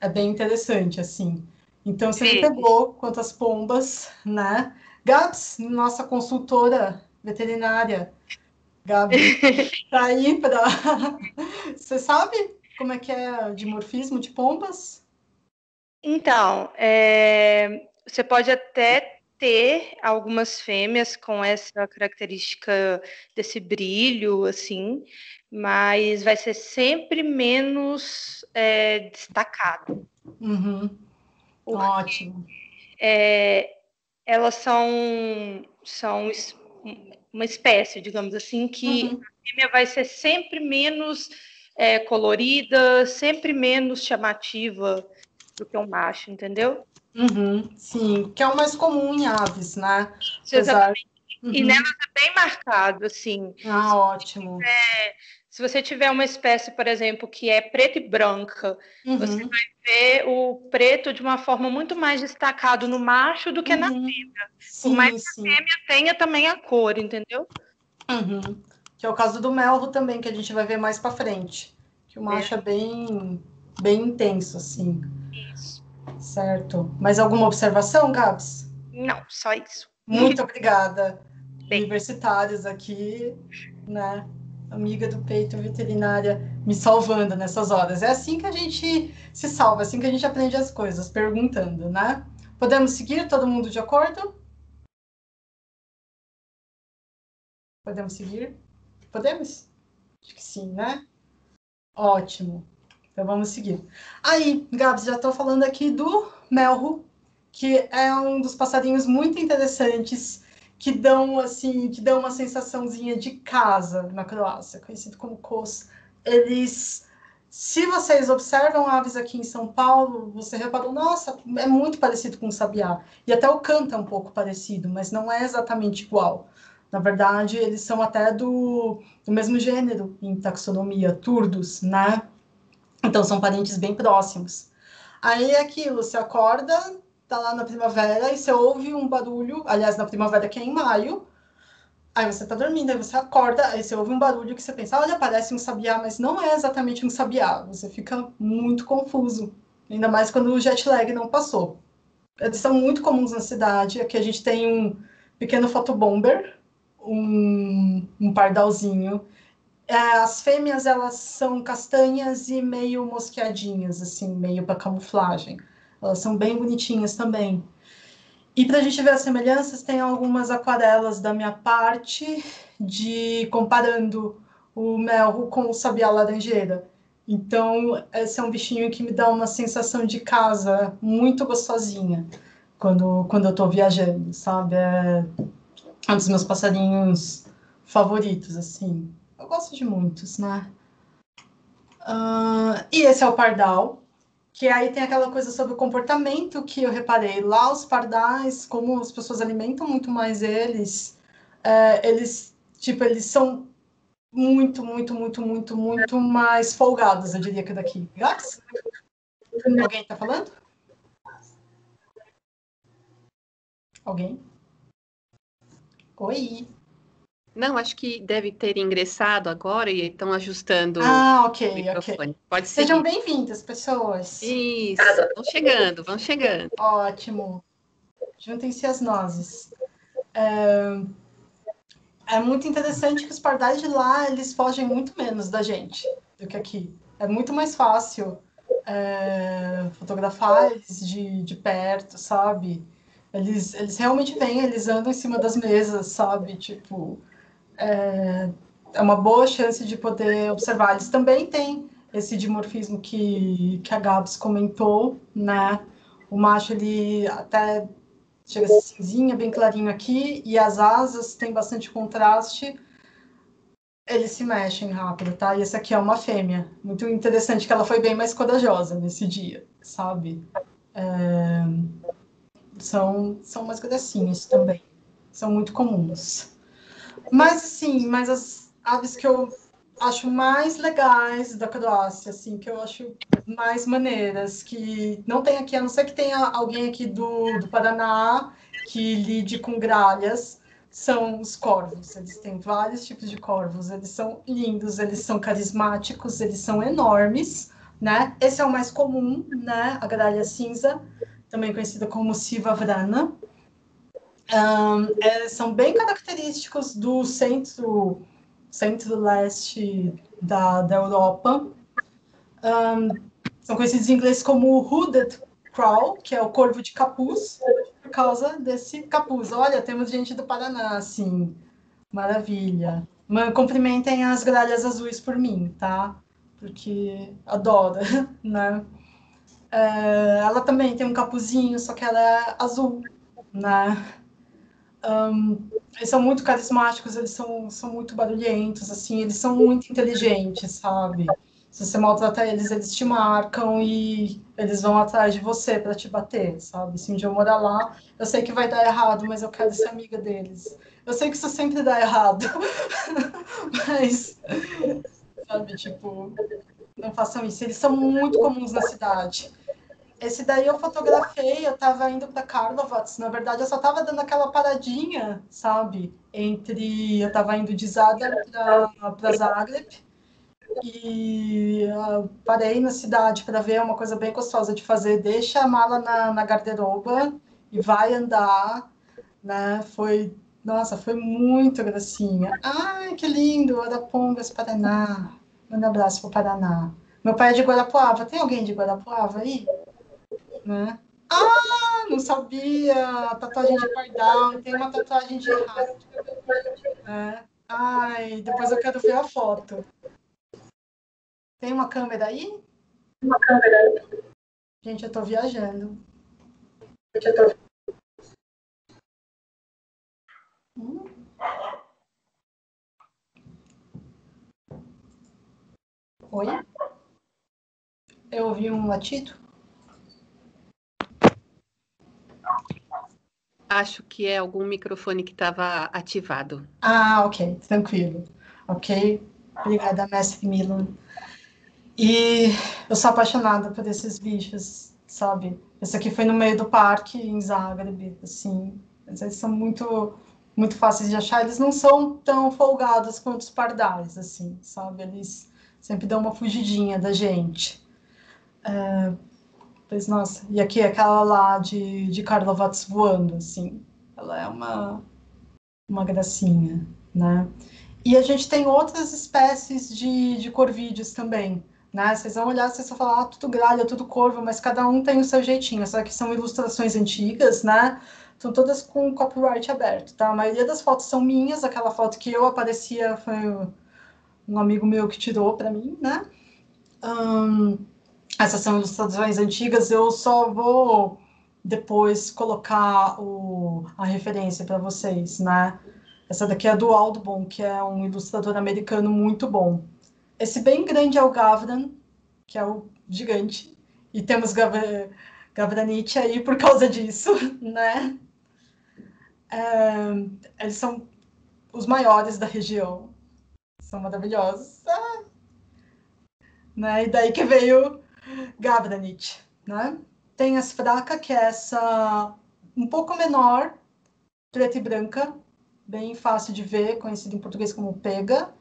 interessante, assim. Então, você me pegou quanto às pombas, né? Gabs, nossa consultora veterinária, Gabi, tá aí para... Você sabe como é que é o dimorfismo de pombas? Então, você pode até ter algumas fêmeas com essa característica desse brilho, assim, mas vai ser sempre menos destacado. Uhum. Ótimo. Elas são uma espécie, digamos assim, que a fêmea vai ser sempre menos colorida, sempre menos chamativa do que um macho, entendeu? Sim, que é o mais comum em aves, né? Exatamente. E nelas é bem marcado, assim. Ótimo. Se você tiver uma espécie, por exemplo, que é preta e branca, você vai ver o preto de uma forma muito mais destacado no macho do que na fêmea. Por mais que a fêmea tenha também a cor, entendeu? Que é o caso do melro também, que a gente vai ver mais para frente. Que o macho é bem intenso, assim. Isso. Certo. Mais alguma observação, Gabs? Não, só isso. Muito obrigada. Universitários aqui, né? Amiga do peito veterinária, me salvando nessas horas. É assim que a gente se salva, é assim que a gente aprende as coisas, perguntando, né? Podemos seguir? Todo mundo de acordo? Podemos seguir? Podemos? Acho que sim, né? Ótimo. Então vamos seguir. Aí, Gabs, já estou falando aqui do melro, que é um dos passarinhos muito interessantes que dão uma sensaçãozinha de casa na Croácia, conhecido como kos. Eles, se vocês observam aves aqui em São Paulo, você reparou, nossa, é muito parecido com o sabiá. E até o canto é um pouco parecido, mas não é exatamente igual. Na verdade, eles são até do mesmo gênero em taxonomia, turdos, né? Então, são parentes bem próximos. Aí é aquilo, você acorda, tá lá na primavera e você ouve um barulho, aliás, na primavera que é em maio, aí você tá dormindo, aí você acorda, aí você ouve um barulho que você pensa, olha, parece um sabiá, mas não é exatamente um sabiá. Você fica muito confuso, ainda mais quando o jet lag não passou. Eles são muito comuns na cidade. Aqui a gente tem um pequeno photobomber, um pardalzinho. As fêmeas, elas são castanhas e meio mosqueadinhas, assim, meio para camuflagem. Elas são bem bonitinhas também. E para a gente ver as semelhanças, tem algumas aquarelas da minha parte comparando o melro com o sabiá laranjeira. Então, esse é um bichinho que me dá uma sensação de casa muito gostosinha quando eu estou viajando, sabe? É um dos meus passarinhos favoritos, assim. Eu gosto de muitos, né? E esse é o pardal, que aí tem aquela coisa sobre o comportamento que eu reparei. Lá os pardais, como as pessoas alimentam muito mais eles, eles são muito mais folgados, eu diria, que daqui. Gax? Alguém tá falando? Alguém? Oi? Não, acho que deve ter ingressado agora e estão ajustando ok, o microfone. ok. Pode seguir. Sejam bem-vindas, pessoas. Isso, vão chegando. Ótimo. Juntem-se às nozes. É muito interessante que os pardais de lá, eles fogem muito menos da gente do que aqui. É muito mais fácil fotografar eles de perto, sabe? Eles realmente vêm, eles andam em cima das mesas, sabe? Tipo, é uma boa chance de poder observar. Eles também têm esse dimorfismo que a Gabs comentou, né? O macho, ele até chega a ser cinzinha, bem clarinho aqui, e as asas têm bastante contraste, eles se mexem rápido, tá? E essa aqui é uma fêmea. Muito interessante que ela foi bem mais corajosa nesse dia, sabe? São umas gracinhas também. São muito comuns. Mas, assim, as aves que eu acho mais legais da Croácia, assim, que eu acho mais maneiras, que não tem aqui, a não ser que tenha alguém aqui do Paraná que lide com gralhas, são os corvos. Eles têm vários tipos de corvos, eles são lindos, eles são carismáticos, eles são enormes, né? Esse é o mais comum, né? A gralha cinza, também conhecida como Siva Vrana. São bem característicos do centro-leste da Europa. São conhecidos em inglês como Hooded Crow, que é o corvo de capuz, por causa desse capuz. Olha, temos gente do Paraná, assim, maravilha. Cumprimentem as gralhas azuis por mim, tá? Porque adora, né? Ela também tem um capuzinho, só que ela é azul, né? Eles são muito carismáticos, eles são muito barulhentos, assim, eles são muito inteligentes, sabe? Se você maltrata eles, eles te marcam e eles vão atrás de você para te bater, sabe? Se um dia eu morar lá, eu sei que vai dar errado, mas eu quero ser amiga deles. Eu sei que isso sempre dá errado, mas, sabe, tipo, não façam isso. Eles são muito comuns na cidade. Esse daí eu fotografei, eu tava indo para Karlovac, na verdade eu só tava dando aquela paradinha, sabe? Eu tava indo de Zadar para Zagreb, e parei na cidade para ver uma coisa bem gostosa de fazer, deixa a mala na guarda-roupa e vai andar, né? Nossa, foi muito gracinha. Ai, que lindo, Arapongas, Paraná. Manda um abraço pro Paraná. Meu pai é de Guarapuava, tem alguém de Guarapuava aí? Né? Não sabia! Tatuagem de pardal, tem uma tatuagem de rato. Né? Ai, depois eu quero ver a foto. Tem uma câmera aí? Gente, eu tô viajando. Oi? Eu ouvi um latido? Acho que é algum microfone que estava ativado. Ok, tranquilo. Ok, obrigada, mestre Milan. E eu sou apaixonada por esses bichos. sabe? Esse aqui foi no meio do parque, em Zagreb, assim. Eles são muito, muito fáceis de achar. Eles não são tão folgados quanto os pardais, assim, sabe? Eles sempre dão uma fugidinha da gente. Pois, nossa, e aqui aquela lá de Karlovac voando, assim. Ela é uma gracinha, né? E a gente tem outras espécies de corvídeos também, né? Vocês vão olhar, vocês vão falar, tudo gralha, tudo corvo, mas cada um tem o seu jeitinho. Só que são ilustrações antigas, né? São todas com copyright aberto, tá? A maioria das fotos são minhas, aquela foto que eu aparecia foi um amigo meu que tirou para mim, né? Essas são ilustrações antigas, eu só vou depois colocar a referência para vocês, né? Essa daqui é do Audubon, que é um ilustrador americano muito bom. Esse bem grande é o Gavran, que é o gigante, e temos Gavranite aí por causa disso, né? Eles são os maiores da região, são maravilhosos, né? E daí que veio Gavranite, né? Tem as fracas, que é essa um pouco menor, preta e branca, bem fácil de ver, conhecido em português como pega.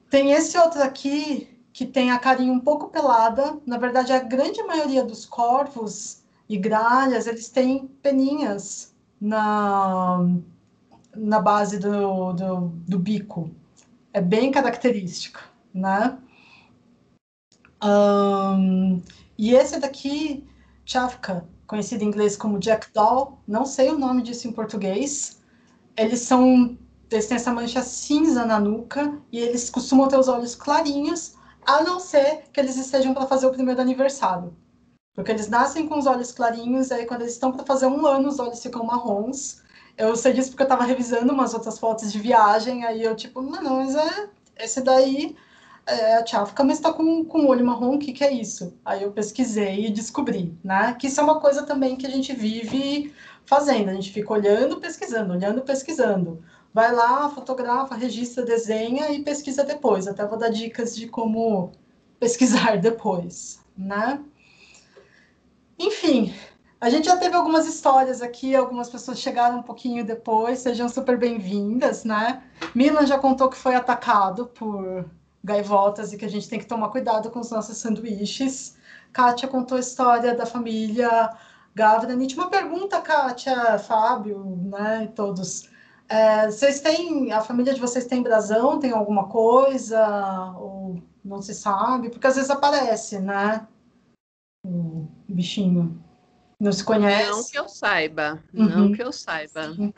Tem esse outro aqui, que tem a carinha um pouco pelada. Na verdade, a grande maioria dos corvos e gralhas, eles têm peninhas na base do bico. É bem característico, né? E esse daqui, Chavka, conhecido em inglês como Jackdaw, não sei o nome disso em português. Eles têm essa mancha cinza na nuca e eles costumam ter os olhos clarinhos, a não ser que eles estejam para fazer o primeiro aniversário. Porque eles nascem com os olhos clarinhos, e aí quando eles estão para fazer 1 ano, os olhos ficam marrons. Eu sei disso porque eu estava revisando umas outras fotos de viagem, aí eu tipo, mano, mas esse daí é a Chavka, mas tá com o olho marrom, o que é isso? Aí eu pesquisei e descobri, né? Que isso é uma coisa também que a gente vive fazendo, a gente fica olhando, pesquisando. Vai lá, fotografa, registra, desenha e pesquisa depois. Até vou dar dicas de como pesquisar depois, né? Enfim, a gente já teve algumas histórias aqui, algumas pessoas chegaram um pouquinho depois, sejam super bem-vindas, né? Milan já contou que foi atacado por gaivotas e que a gente tem que tomar cuidado com os nossos sanduíches. Kátia contou a história da família Gavranit. Uma pergunta, Kátia, Fábio, né, todos. Vocês têm, a família de vocês tem brasão, tem alguma coisa? Ou não se sabe? Porque às vezes aparece, né? O bichinho. Não se conhece? Não que eu saiba, não que eu saiba. Sim.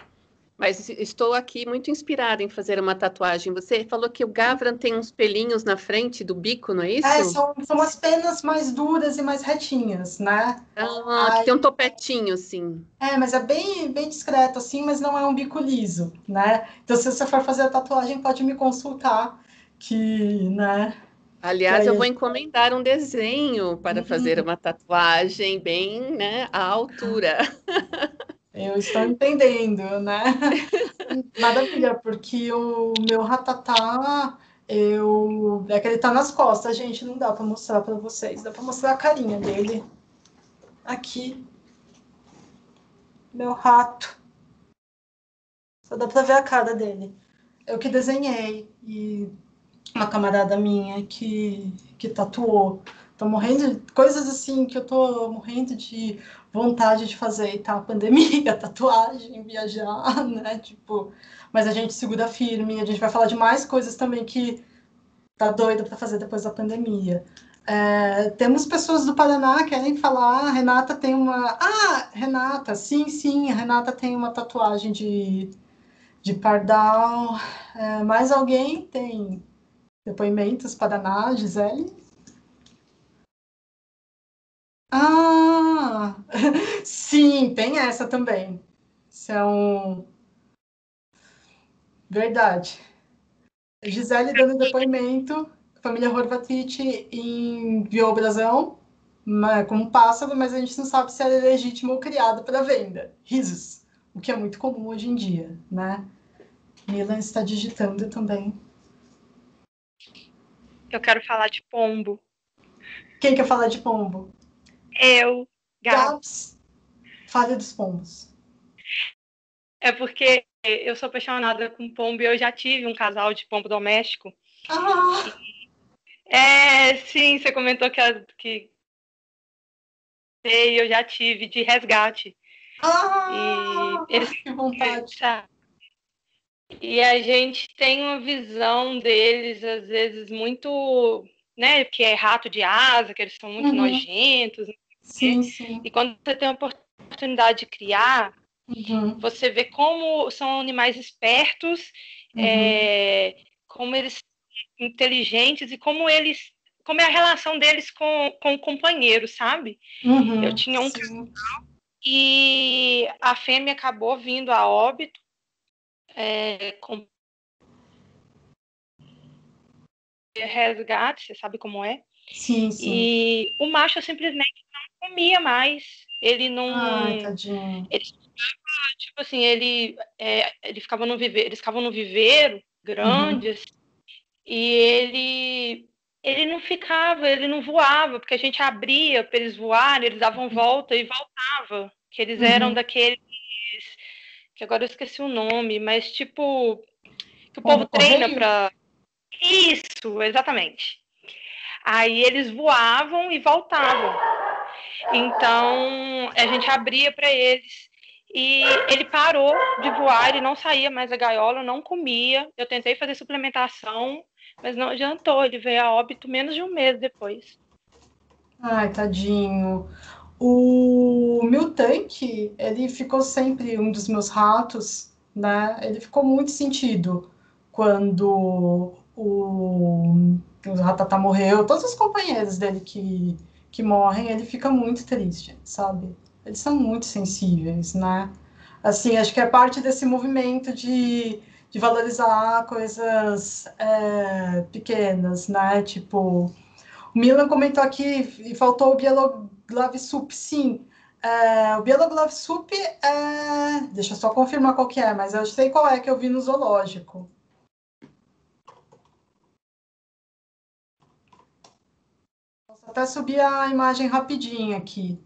Mas estou aqui muito inspirada em fazer uma tatuagem. Você falou que o Gavran tem uns pelinhos na frente do bico, não é isso? São as penas mais duras e mais retinhas, né? Que tem um topetinho, sim. Mas é bem, bem discreto, assim, mas não é um bico liso, né? Então, se você for fazer a tatuagem, pode me consultar, que, né? Aliás, eu vou encomendar um desenho para fazer uma tatuagem bem, né, à altura. Eu estou entendendo, né? Maravilha, porque o meu ratatá, é que ele tá nas costas, gente, não dá para mostrar para vocês, dá para mostrar a carinha dele. Aqui. Meu rato. Só dá para ver a cara dele. Eu que desenhei, e uma camarada minha que tatuou. Tô morrendo de coisas assim que eu tô morrendo de vontade de fazer, tá? Pandemia, tatuagem, viajar, né? Tipo, mas a gente segura firme, a gente vai falar de mais coisas também que tá doida para fazer depois da pandemia. Temos pessoas do Paraná que querem falar. A Renata tem uma. Ah, Renata, sim, a Renata tem uma tatuagem de pardal. Mais alguém tem depoimentos? Paraná, Gisele? Ah, sim, tem essa também. São. Verdade. Gisele dando depoimento, família Horvatite enviou o brasão como pássaro, mas a gente não sabe se era legítimo ou criado para venda. Risos, o que é muito comum hoje em dia, né? Milan está digitando também. Eu quero falar de pombo. Quem quer falar de pombo? Gabs, fale dos pombos. É porque eu sou apaixonada com pombo e eu já tive um casal de pombo doméstico. Sim, você comentou que eu já tive de resgate. Que vontade. E a gente tem uma visão deles, às vezes, muito, né, que é rato de asa, que eles são muito nojentos. Sim, sim. E quando você tem a oportunidade de criar, você vê como são animais espertos, como eles são inteligentes e como é a relação deles com o companheiro, sabe? Eu tinha um casal e a fêmea acabou vindo a óbito com resgate, você sabe como é? Sim. E o macho simplesmente não comia mais. Ele não. Ai, tadinho. Ele, tipo assim, ele ficava no viveiro, eles ficavam no viveiro grande, assim, e ele não ficava, ele não voava, porque a gente abria para eles voarem, eles davam volta e voltava. Que eles eram daqueles. Que agora eu esqueci o nome, mas tipo. Que o povo treina para. Isso, exatamente. Aí eles voavam e voltavam. Então, a gente abria para eles. E ele parou de voar, ele não saía mais da gaiola, não comia. Eu tentei fazer suplementação, mas não adiantou. Ele veio a óbito menos de um mês depois. Ai, tadinho. O Miltank, ele ficou sempre um dos meus ratos, né? Ele ficou muito sentido quando o Ratatá morreu. Todos os companheiros dele que morrem, ele fica muito triste, sabe? Eles são muito sensíveis, né? Assim, acho que é parte desse movimento de valorizar coisas pequenas, né? Tipo, o Milan comentou aqui e faltou o Bieloglav Sup, sim. O Bieloglav Sup deixa eu só confirmar qual que é, mas eu sei qual é que eu vi no zoológico. Posso até subir a imagem rapidinho aqui.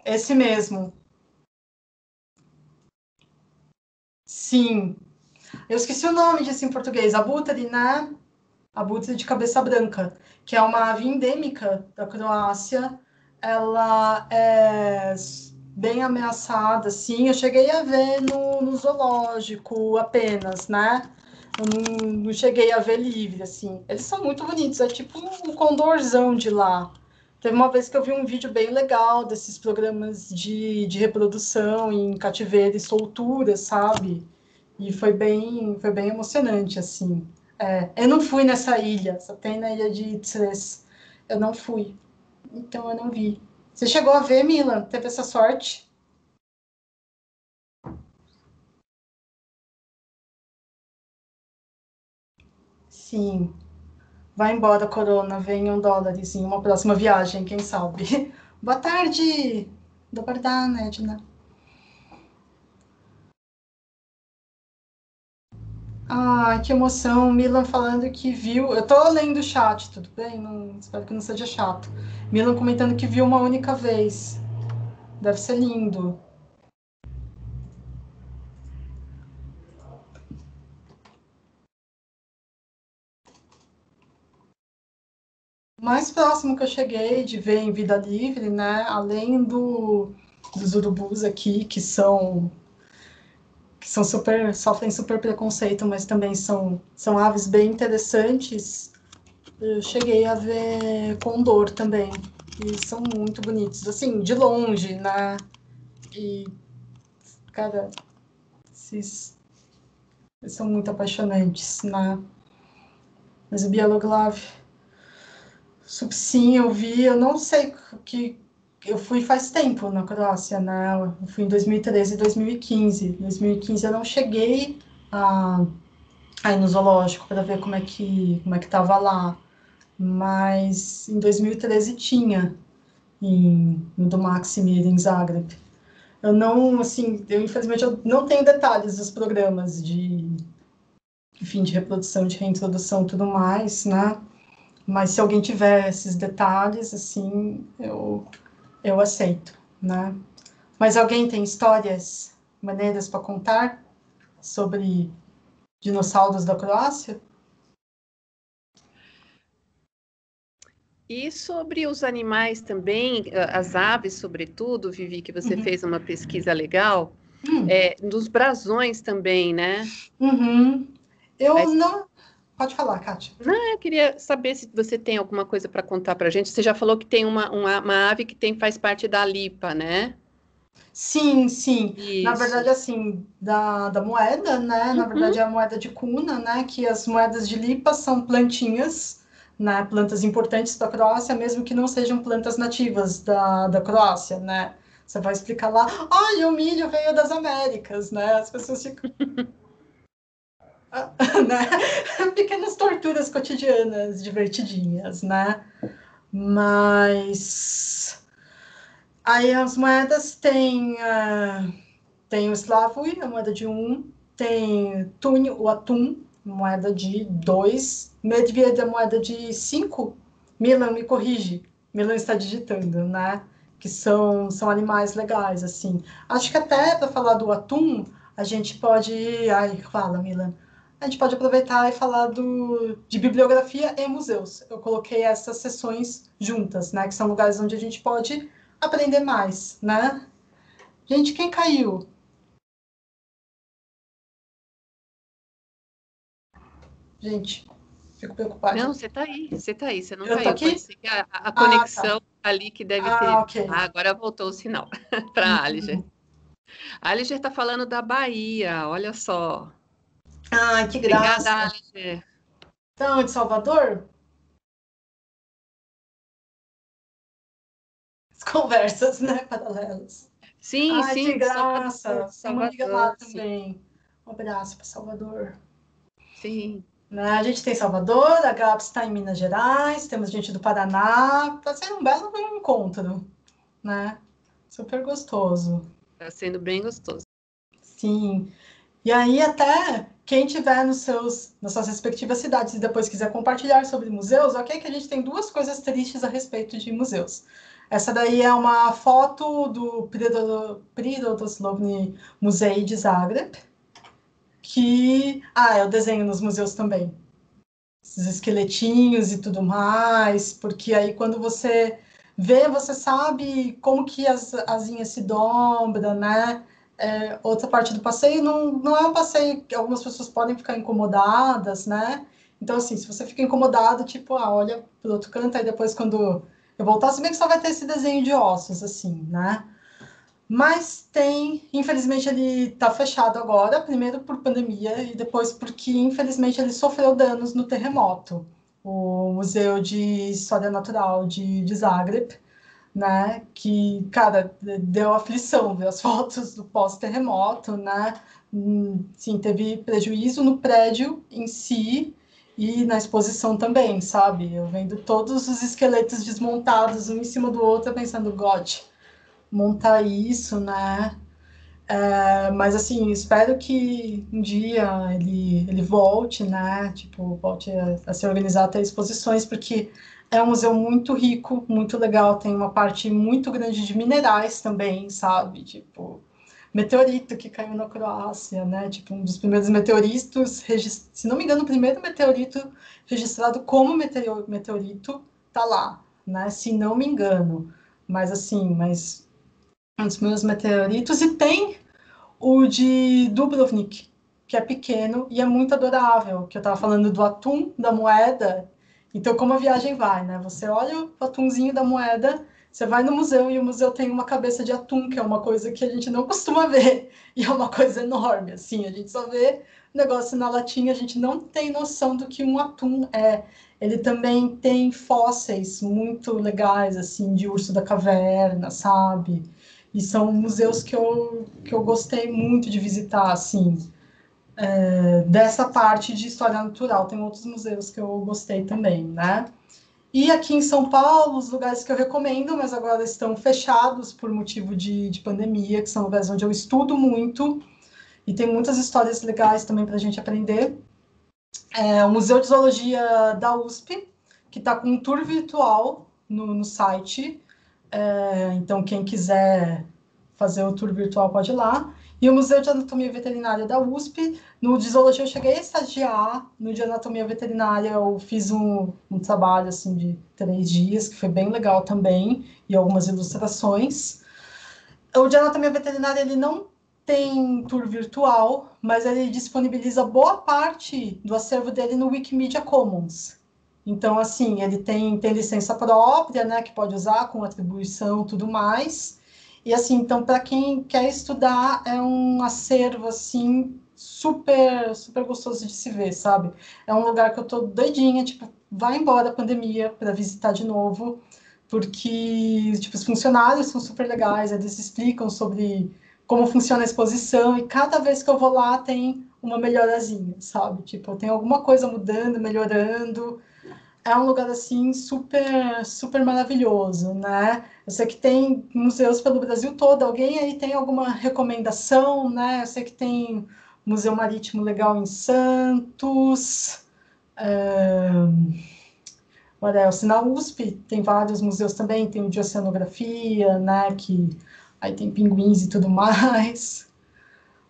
Esse mesmo. Sim. Eu esqueci o nome disso em português. Abutre, né? Abutre de cabeça branca, que é uma ave endêmica da Croácia. Ela é bem ameaçada, assim. Eu cheguei a ver no zoológico apenas, né? Eu não cheguei a ver livre, assim. Eles são muito bonitos, é tipo um condorzão de lá. Teve uma vez que eu vi um vídeo bem legal desses programas de reprodução em cativeiro e soltura, sabe? E foi bem emocionante, assim. Eu não fui nessa ilha, só tem na ilha de Tres. Eu não fui, então eu não vi. Você chegou a ver, Milan? Teve essa sorte? Sim. Vai embora, Corona. Venha $1 em uma próxima viagem, quem sabe? Boa tarde! Dobar dan, Edna. Ah, que emoção. Milan falando que viu. Eu tô lendo o chat, tudo bem? Não, espero que não seja chato. Milan comentando que viu uma única vez. Deve ser lindo. O mais próximo que eu cheguei de ver em vida livre, né? Além dos urubus aqui, que são sofrem super preconceito, mas também são aves bem interessantes. Eu cheguei a ver condor também, e são muito bonitos, assim, de longe, né? E, cara, eles são muito apaixonantes, né? Mas o Bieloglav, sim, eu vi, eu não sei que eu fui faz tempo na Croácia, né? Eu fui em 2013 e 2015. Em 2015 eu não cheguei a ir no zoológico para ver como é que tava lá. Mas em 2013 tinha do Maximir em Zagreb. Eu não, assim, infelizmente eu não tenho detalhes dos programas enfim, de reprodução, de reintrodução e tudo mais, né? Mas se alguém tiver esses detalhes, assim, eu eu aceito, né? Mas alguém tem histórias, maneiras para contar sobre dinossauros da Croácia? E sobre os animais também, as aves, sobretudo, Vivi, que você fez uma pesquisa legal, dos brasões também, né? Eu não... Pode falar, Kátia. Não, eu queria saber se você tem alguma coisa para contar para a gente. Você já falou que tem uma ave que faz parte da Lipa, né? Sim, sim. Isso. Na verdade, assim, da moeda, né? Na verdade, é a moeda de cuna, né? Que as moedas de Lipa são plantinhas, né? Plantas importantes da Croácia, mesmo que não sejam plantas nativas da Croácia, né? Você vai explicar lá, olha, o milho veio das Américas, né? As pessoas ficam... né? Pequenas torturas cotidianas, divertidinhas, né? Mas... Aí as moedas têm o Slavoj, a moeda de 1, tem Tun, o atum, moeda de 2, Medved, a moeda de 5, Milan me corrige, Milan está digitando, né? Que são animais legais, assim. Acho que até para falar do atum, a gente pode... Ai, fala, Milan. A gente pode aproveitar e falar de bibliografia e museus. Eu coloquei essas sessões juntas, né? Que são lugares onde a gente pode aprender mais, né? Gente, quem caiu? Gente, fico preocupada. Não, você está aí, você não Eu tô caiu. aqui? Pode ser que a conexão ali que deve ter. Ok. Agora voltou o sinal para a Aliger. A Aliger está falando da Bahia, olha só. Ai, que Obrigada, graça. Aliger. Então, de Salvador? As conversas, né, paralelas. Sim, Ai, que sim, graça. Tem uma amiga lá Salvador, sim. também. Um abraço para Salvador. Sim. Né? A gente tem Salvador, a Gabs está em Minas Gerais, temos gente do Paraná. Está sendo um belo encontro, né? Super gostoso. Está sendo bem gostoso. Sim. E aí, até quem tiver nas suas respectivas cidades e depois quiser compartilhar sobre museus, ok? Que a gente tem duas coisas tristes a respeito de museus. Essa daí é uma foto do Prirodoslovny Muzej de Zagreb, que... é o desenho nos museus também. Esses esqueletinhos e tudo mais, porque aí quando você vê, você sabe como que as asinhas se dobram, né? Outra parte do passeio não é um passeio que algumas pessoas podem ficar incomodadas, né? Então, assim, se você fica incomodado, tipo, olha pro outro canto, aí depois quando eu voltar, se bem que só vai ter esse desenho de ossos, assim, né? Mas infelizmente ele está fechado agora, primeiro por pandemia e depois porque, infelizmente, ele sofreu danos no terremoto. O Museu de História Natural de Zagreb, né, que, cara, deu aflição ver as fotos do pós-terremoto, né, sim, teve prejuízo no prédio em si e na exposição também, sabe, eu vendo todos os esqueletos desmontados um em cima do outro, pensando, God, montar isso, né, mas assim, espero que um dia ele volte, né? Tipo, volte a se organizar, a ter exposições, porque é um museu muito rico, muito legal, tem uma parte muito grande de minerais também, sabe? Tipo, meteorito que caiu na Croácia, né? Tipo, um dos primeiros meteoritos, se não me engano, o primeiro meteorito registrado como meteorito tá lá, né? Se não me engano. Mas assim, um dos primeiros meteoritos, e tem o de Dubrovnik, que é pequeno e é muito adorável, que eu estava falando do atum, da moeda. Então, como a viagem vai, né? Você olha o atumzinho da moeda, você vai no museu e o museu tem uma cabeça de atum, que é uma coisa que a gente não costuma ver, e é uma coisa enorme, assim, a gente só vê o negócio na latinha, a gente não tem noção do que um atum é. Ele também tem fósseis muito legais, assim, de urso da caverna, sabe? E são museus que eu gostei muito de visitar, assim, dessa parte de história natural. Tem outros museus que eu gostei também, né? E aqui em São Paulo, os lugares que eu recomendo, mas agora estão fechados por motivo de pandemia, que são lugares onde eu estudo muito, e tem muitas histórias legais também para a gente aprender. O Museu de Zoologia da USP, que está com um tour virtual no site, Então, quem quiser fazer o tour virtual pode ir lá. E o Museu de Anatomia Veterinária da USP, no de Zoologia eu cheguei a estagiar, no de Anatomia Veterinária eu fiz um trabalho assim, de 3 dias, que foi bem legal também, e algumas ilustrações. O de Anatomia Veterinária ele não tem tour virtual, mas ele disponibiliza boa parte do acervo dele no Wikimedia Commons. Então, assim, ele tem licença própria, né, que pode usar com atribuição e tudo mais. E, assim, então, para quem quer estudar, é um acervo, assim, super, super gostoso de se ver, sabe? É um lugar que eu tô doidinha, tipo, vai embora a pandemia para visitar de novo, porque, tipo, os funcionários são super legais, eles explicam sobre como funciona a exposição, e cada vez que eu vou lá tem uma melhorazinha, sabe? Tipo, tem alguma coisa mudando, melhorando. É um lugar, assim, super, super maravilhoso, né? Eu sei que tem museus pelo Brasil todo. Alguém aí tem alguma recomendação, né? Eu sei que tem Museu Marítimo legal em Santos. Olha, na USP tem vários museus também. Tem o de oceanografia, né? Que aí tem pinguins e tudo mais.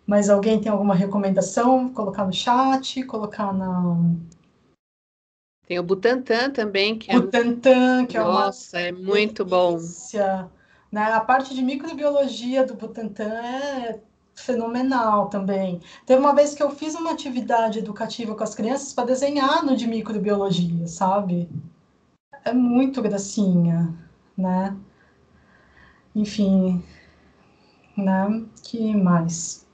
Mas alguém tem alguma recomendação? Colocar no chat, colocar na... Tem o Butantan também, que Butantan, que é uma nossa, é muito bom. delícia, né? A parte de microbiologia do Butantan é fenomenal também. Teve uma vez que eu fiz uma atividade educativa com as crianças para desenhar no de microbiologia, sabe? É muito gracinha, né? Enfim, né? Que mais?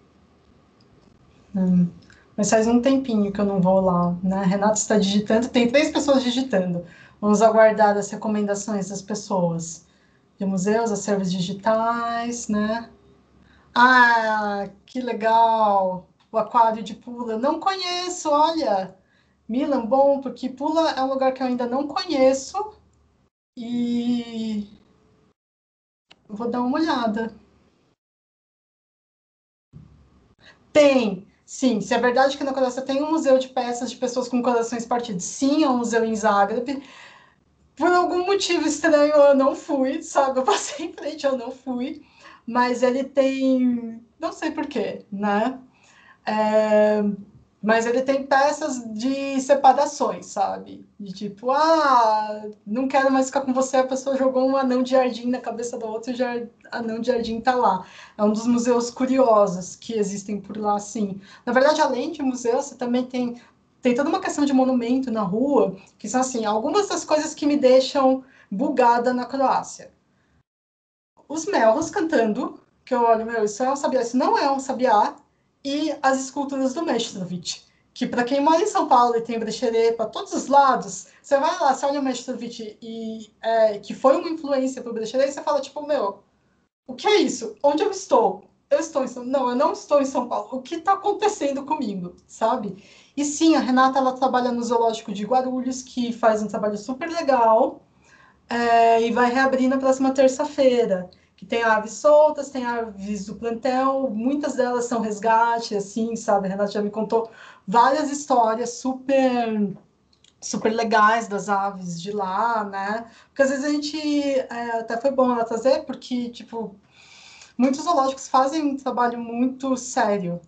Mas faz um tempinho que eu não vou lá, né? Renato está digitando, tem 3 pessoas digitando. Vamos aguardar as recomendações das pessoas. De museus, acervos digitais, né? Ah, que legal! O aquário de Pula. Não conheço, olha. Milan, bom, porque Pula é um lugar que eu ainda não conheço e vou dar uma olhada. Tem, sim. Se é verdade que na Croácia tem um museu de peças de pessoas com corações partidos. Sim, é um museu em Zagreb. Por algum motivo estranho eu não fui, sabe? Eu passei em frente, eu não fui. Mas ele tem... Não sei porquê, né? Mas ele tem peças de separações, sabe? De tipo, não quero mais ficar com você, a pessoa jogou um anão de jardim na cabeça da outra e o anão de jardim tá lá. É um dos museus curiosos que existem por lá, sim. Na verdade, além de museu, você também tem toda uma questão de monumento na rua, que são, assim, algumas das coisas que me deixam bugada na Croácia. Os melros cantando, que eu olho, meu, isso é um sabiá, isso não é um sabiá, e as esculturas do Meshtrovic, que para quem mora em São Paulo e tem Brecheret para todos os lados, você vai lá, você olha o Meshtrovic, que foi uma influência para o Brecheret, e você fala, tipo, meu, o que é isso? Onde eu estou? Eu estou em São Paulo. Não, eu não estou em São Paulo. O que está acontecendo comigo, sabe? E sim, a Renata, ela trabalha no Zoológico de Guarulhos, que faz um trabalho super legal, e vai reabrir na próxima terça-feira, que tem aves soltas, tem aves do plantel, muitas delas são resgate, assim, sabe? A Renata já me contou várias histórias super, super legais das aves de lá, né? Porque às vezes a gente, até foi bom ela trazer, porque, tipo, muitos zoológicos fazem um trabalho muito sério,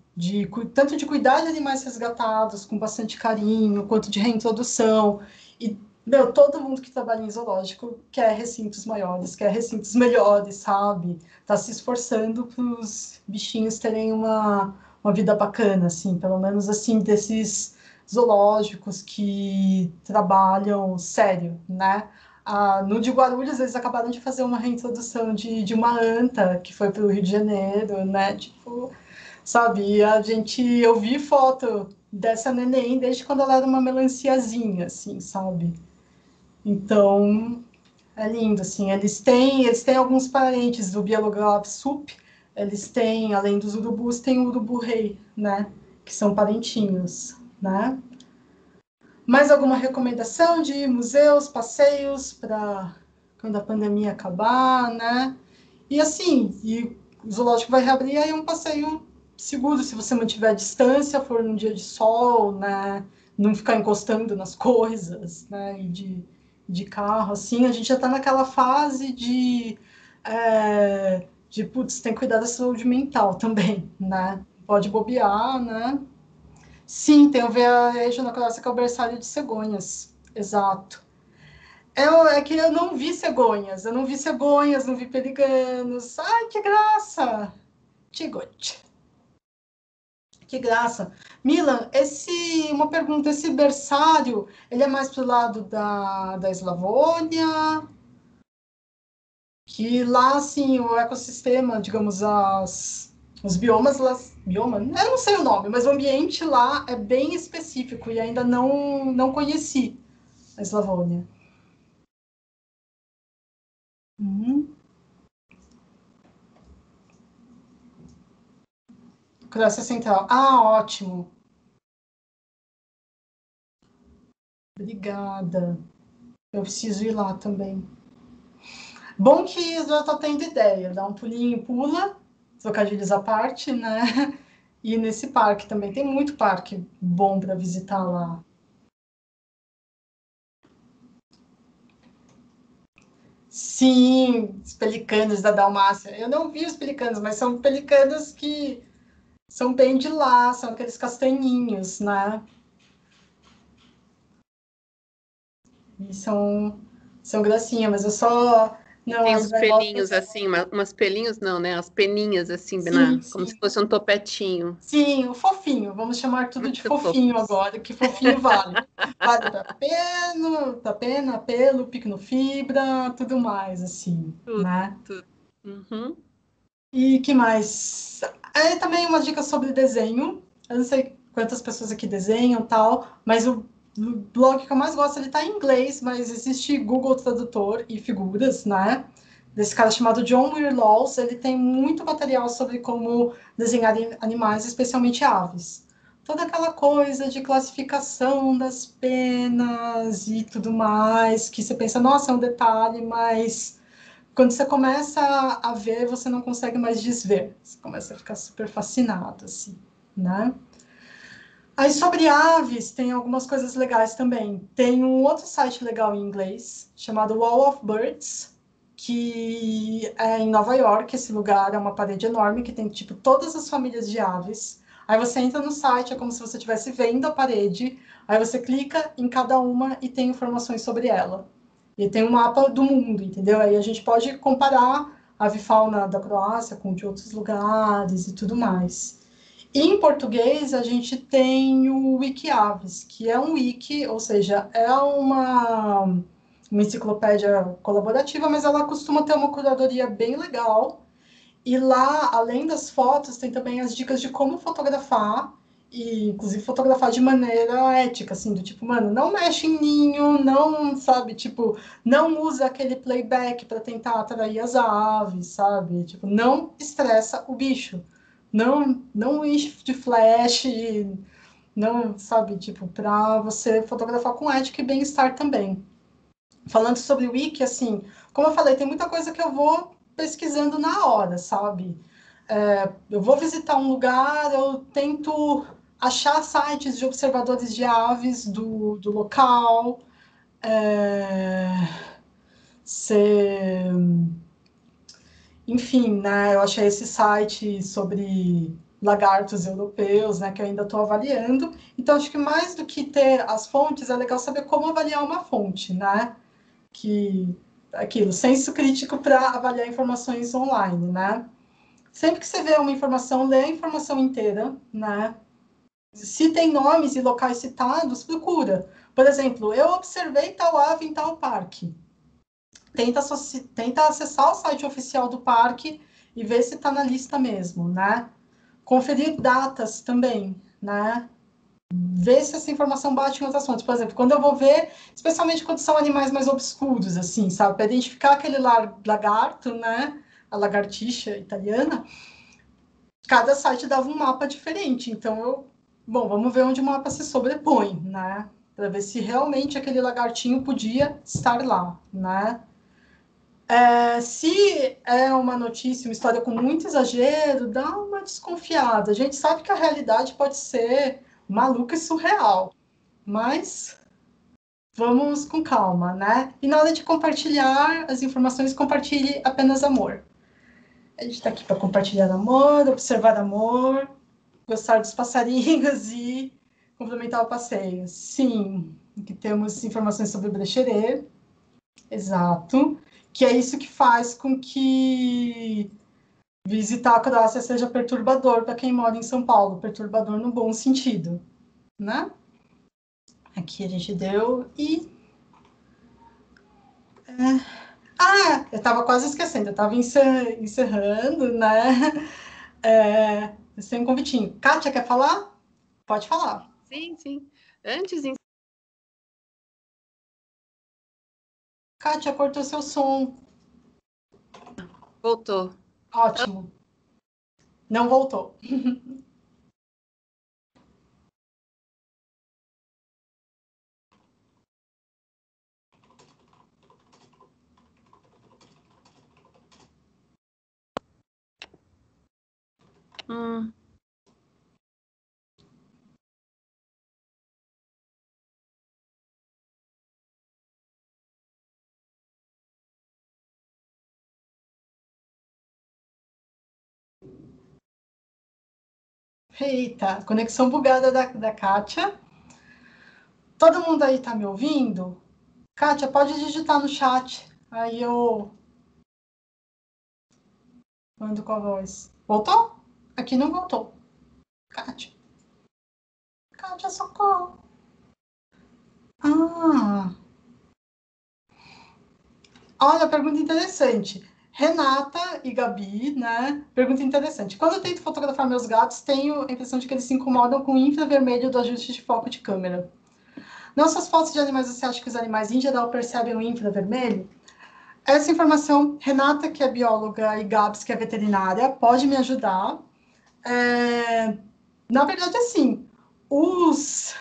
tanto de cuidar de animais resgatados com bastante carinho, quanto de reintrodução. E, meu, todo mundo que trabalha em zoológico quer recintos maiores, quer recintos melhores, sabe? Tá se esforçando para os bichinhos terem uma vida bacana, assim, pelo menos assim, desses zoológicos que trabalham sério, né? No de Guarulhos, eles acabaram de fazer uma reintrodução de uma anta que foi para o Rio de Janeiro, né? Tipo, sabe? Eu vi foto dessa neném desde quando ela era uma melanciazinha, assim, sabe? Então, é lindo, assim. Eles têm alguns parentes do Bieloglob Sup, eles têm, além dos urubus, tem o urubu-rei, né? Que são parentinhos, né? Mais alguma recomendação de museus, passeios para quando a pandemia acabar, né? E assim, o zoológico vai reabrir, aí um passeio seguro, se você mantiver a distância, for num dia de sol, né? Não ficar encostando nas coisas, né? E de de carro, assim, a gente já está naquela fase putz, tem que cuidar da saúde mental também, né? Pode bobear, né? Sim, tem o viarejo na Croácia, que é o berçário de cegonhas, exato. É que eu não vi cegonhas, não vi pelicanos. Ai, que graça! Que graça. Milan, uma pergunta, esse berçário, ele é mais pro lado da Eslavônia? Que lá, assim, o ecossistema, digamos, os biomas lá, eu não sei o nome, mas o ambiente lá é bem específico e ainda não conheci a Eslavônia. Uhum. Croácia Central. Ah, ótimo. Obrigada. Eu preciso ir lá também. Bom que já tá tendo ideia. Dá um pulinho, pula, trocadilhos à parte, né? E nesse parque também. Tem muito parque bom para visitar lá. Sim, os pelicanos da Dalmácia. Eu não vi os pelicanos, mas são pelicanos que são bem de lá, são aqueles castanhinhos, né? E são gracinha, mas eu só... Não, Tem as uns pelinhos gaivotas... assim, umas pelinhos não, né? As peninhas assim, Sim, como se sim. fosse um topetinho. Sim, o fofinho. Vamos chamar tudo de Muito fofinho fofos. agora, que fofinho vale. Vale para pena, pelo, picnofibra, tudo mais, assim, Tudo, né? tudo. Uhum. E que mais? Também uma dica sobre desenho. Eu não sei quantas pessoas aqui desenham tal, mas o blog que eu mais gosto, ele tá em inglês, mas existe Google Tradutor e figuras, né? Desse cara chamado John Weir Laws, ele tem muito material sobre como desenhar animais, especialmente aves. Toda aquela coisa de classificação das penas e tudo mais, que você pensa, nossa, é um detalhe, mas quando você começa a ver, você não consegue mais desver. Você começa a ficar super fascinado, assim, né? Aí, sobre aves, tem algumas coisas legais também. Tem um outro site legal em inglês, chamado Wall of Birds, que é em Nova York. Esse lugar é uma parede enorme que tem, tipo, todas as famílias de aves. Aí você entra no site, é como se você estivesse vendo a parede. Aí você clica em cada uma e tem informações sobre ela. E tem um mapa do mundo, entendeu? Aí a gente pode comparar a avifauna da Croácia com de outros lugares e tudo mais. Em português, a gente tem o Wikiaves, que é um wiki, ou seja, é uma enciclopédia colaborativa, mas ela costuma ter uma curadoria bem legal. E lá, além das fotos, tem também as dicas de como fotografar, e inclusive fotografar de maneira ética, assim, do tipo, mano, não mexe em ninho, não, sabe, tipo, não usa aquele playback para tentar atrair as aves, sabe? Tipo, não estressa o bicho. Não enche de flash, não, sabe, tipo, para você fotografar com ética e bem-estar também. Falando sobre o Wiki, assim, como eu falei, tem muita coisa que eu vou pesquisando na hora, sabe? Eu vou visitar um lugar, eu tento achar sites de observadores de aves do local, ser... Enfim, né, eu achei esse site sobre lagartos europeus, né, que eu ainda estou avaliando. Então, acho que mais do que ter as fontes, é legal saber como avaliar uma fonte, né? Que aquilo, senso crítico para avaliar informações online, né? Sempre que você vê uma informação, lê a informação inteira, né? Se tem nomes e locais citados, procura. Por exemplo, eu observei tal ave em tal parque. Tenta acessar o site oficial do parque e ver se está na lista mesmo, né? Conferir datas também, né? Ver se essa informação bate em outras fontes. Por exemplo, quando eu vou ver, especialmente quando são animais mais obscuros, assim, sabe? Para identificar aquele lagarto, né? A lagartixa italiana, cada site dava um mapa diferente. Então, bom, vamos ver onde o mapa se sobrepõe, né? Para ver se realmente aquele lagartinho podia estar lá, né? Se é uma notícia, uma história com muito exagero, dá uma desconfiada. A gente sabe que a realidade pode ser maluca e surreal, mas vamos com calma, né? E na hora de compartilhar as informações, compartilhe apenas amor. A gente está aqui para compartilhar amor, observar amor, gostar dos passarinhos e complementar o passeio. Sim, aqui temos informações sobre o Brecheret, exato, que é isso que faz com que visitar a Croácia seja perturbador para quem mora em São Paulo, perturbador no bom sentido, né? Aqui a gente deu e... eu estava quase esquecendo, eu estava encerrando, né? Sem um convitinho. Kátia, quer falar? Pode falar. Sim, sim. Antes... Kátia, cortou seu som. Voltou. Ótimo. Não voltou. Eita, conexão bugada da Kátia. Todo mundo aí tá me ouvindo? Kátia, pode digitar no chat. Aí eu mando com a voz. Voltou? Aqui não voltou. Kátia. Kátia, socorro. Olha, pergunta interessante. Renata e Gabi, né? Pergunta interessante. Quando eu tento fotografar meus gatos, tenho a impressão de que eles se incomodam com o infravermelho do ajuste de foco de câmera. Nossas fotos de animais, você acha que os animais em geral percebem o infravermelho? Essa informação, Renata, que é bióloga, e Gabs, que é veterinária, pode me ajudar. Na verdade, assim, os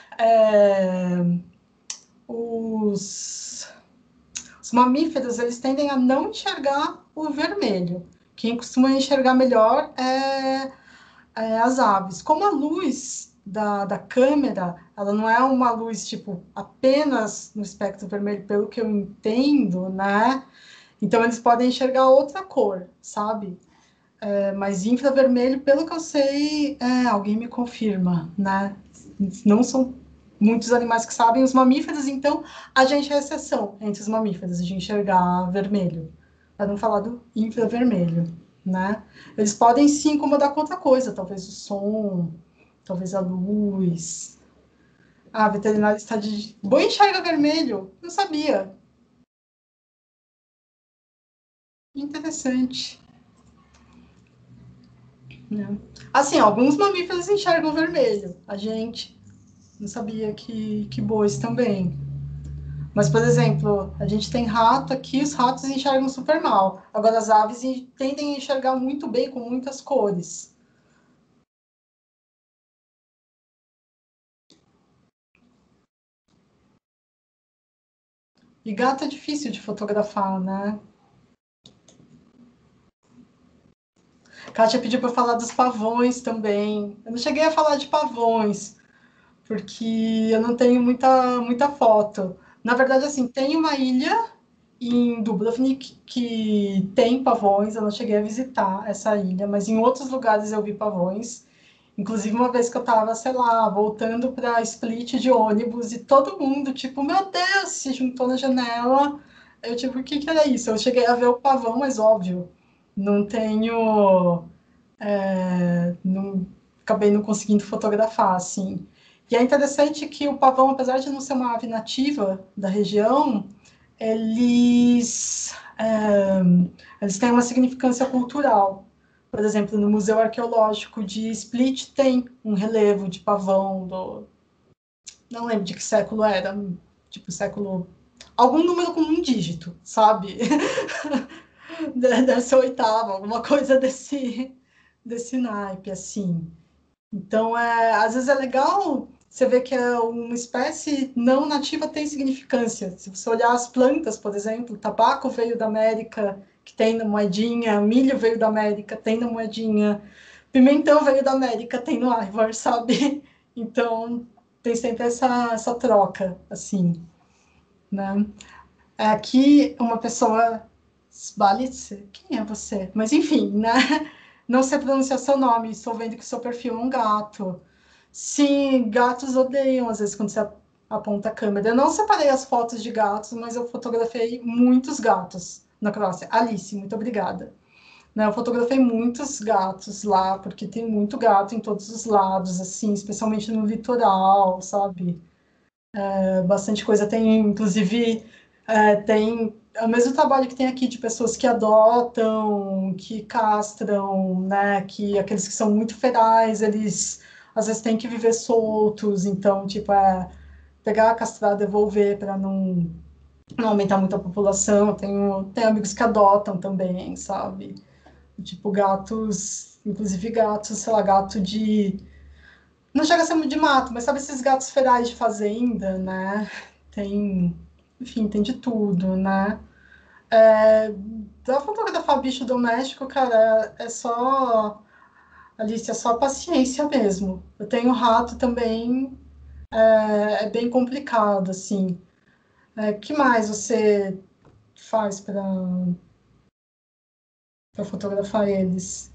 mamíferos, eles tendem a não enxergar o vermelho. Quem costuma enxergar melhor é as aves. Como a luz da câmera, ela não é uma luz, tipo, apenas no espectro vermelho, pelo que eu entendo, né? Então, eles podem enxergar outra cor, sabe? Mas infravermelho, pelo que eu sei, alguém me confirma, né? Não são muitos animais que sabem, os mamíferos, então, a gente é exceção entre os mamíferos, de enxergar vermelho, para não falar do infravermelho, né? Eles podem se incomodar com outra coisa, talvez o som, talvez a luz. A veterinária está de... Boi enxerga vermelho? Não sabia. Interessante. Assim, alguns mamíferos enxergam vermelho. A gente não sabia que bois também. Mas, por exemplo, a gente tem rato aqui, os ratos enxergam super mal. Agora, as aves tendem a enxergar muito bem, com muitas cores. E gato é difícil de fotografar, né? Kátia pediu para falar dos pavões também. Eu não cheguei a falar de pavões, porque eu não tenho muita foto. Na verdade, assim, tem uma ilha em Dubrovnik que tem pavões, eu não cheguei a visitar essa ilha, mas em outros lugares eu vi pavões. Inclusive, uma vez que eu estava, sei lá, voltando para Split de ônibus e todo mundo, tipo, meu Deus, se juntou na janela. Eu, tipo, o que que era isso? Eu cheguei a ver o pavão, mas óbvio, não tenho... acabei não conseguindo fotografar, assim. E é interessante que o pavão, apesar de não ser uma ave nativa da região, eles têm uma significância cultural. Por exemplo, no Museu Arqueológico de Split tem um relevo de pavão não lembro de que século era, tipo século... algum número com um dígito, sabe? Deve ser oitava, alguma coisa desse naipe, assim. Então, às vezes é legal você ver que uma espécie não nativa tem significância. Se você olhar as plantas, por exemplo, tabaco veio da América, que tem na moedinha, milho veio da América, tem na moedinha, pimentão veio da América, tem no Ivor, sabe? Então, tem sempre essa troca, assim. né? Aqui uma pessoa, Sbalice, quem é você? Mas enfim, né? Não sei pronunciar seu nome, estou vendo que o seu perfil é um gato. Sim, gatos odeiam, às vezes, quando você aponta a câmera. Eu não separei as fotos de gatos, mas eu fotografei muitos gatos na Croácia. Alice, muito obrigada. Né, eu fotografei muitos gatos lá, porque tem muito gato em todos os lados, assim, especialmente no litoral, sabe? Bastante coisa. Tem, inclusive, tem o mesmo trabalho que tem aqui de pessoas que adotam, que castram, né? Que aqueles que são muito ferais, eles às vezes têm que viver soltos, então, tipo, pegar, castrar, devolver para não aumentar muito a população. Eu tenho amigos que adotam também, sabe? Tipo, gatos, inclusive gatos, sei lá, gato de. Não chega a ser de mato, mas sabe esses gatos ferais de fazenda, né? Tem, enfim, tem de tudo, né? Da fotografar bicho doméstico, cara, é só, Alice, é só paciência mesmo. Eu tenho rato também, é bem complicado, assim. O que mais você faz para fotografar eles?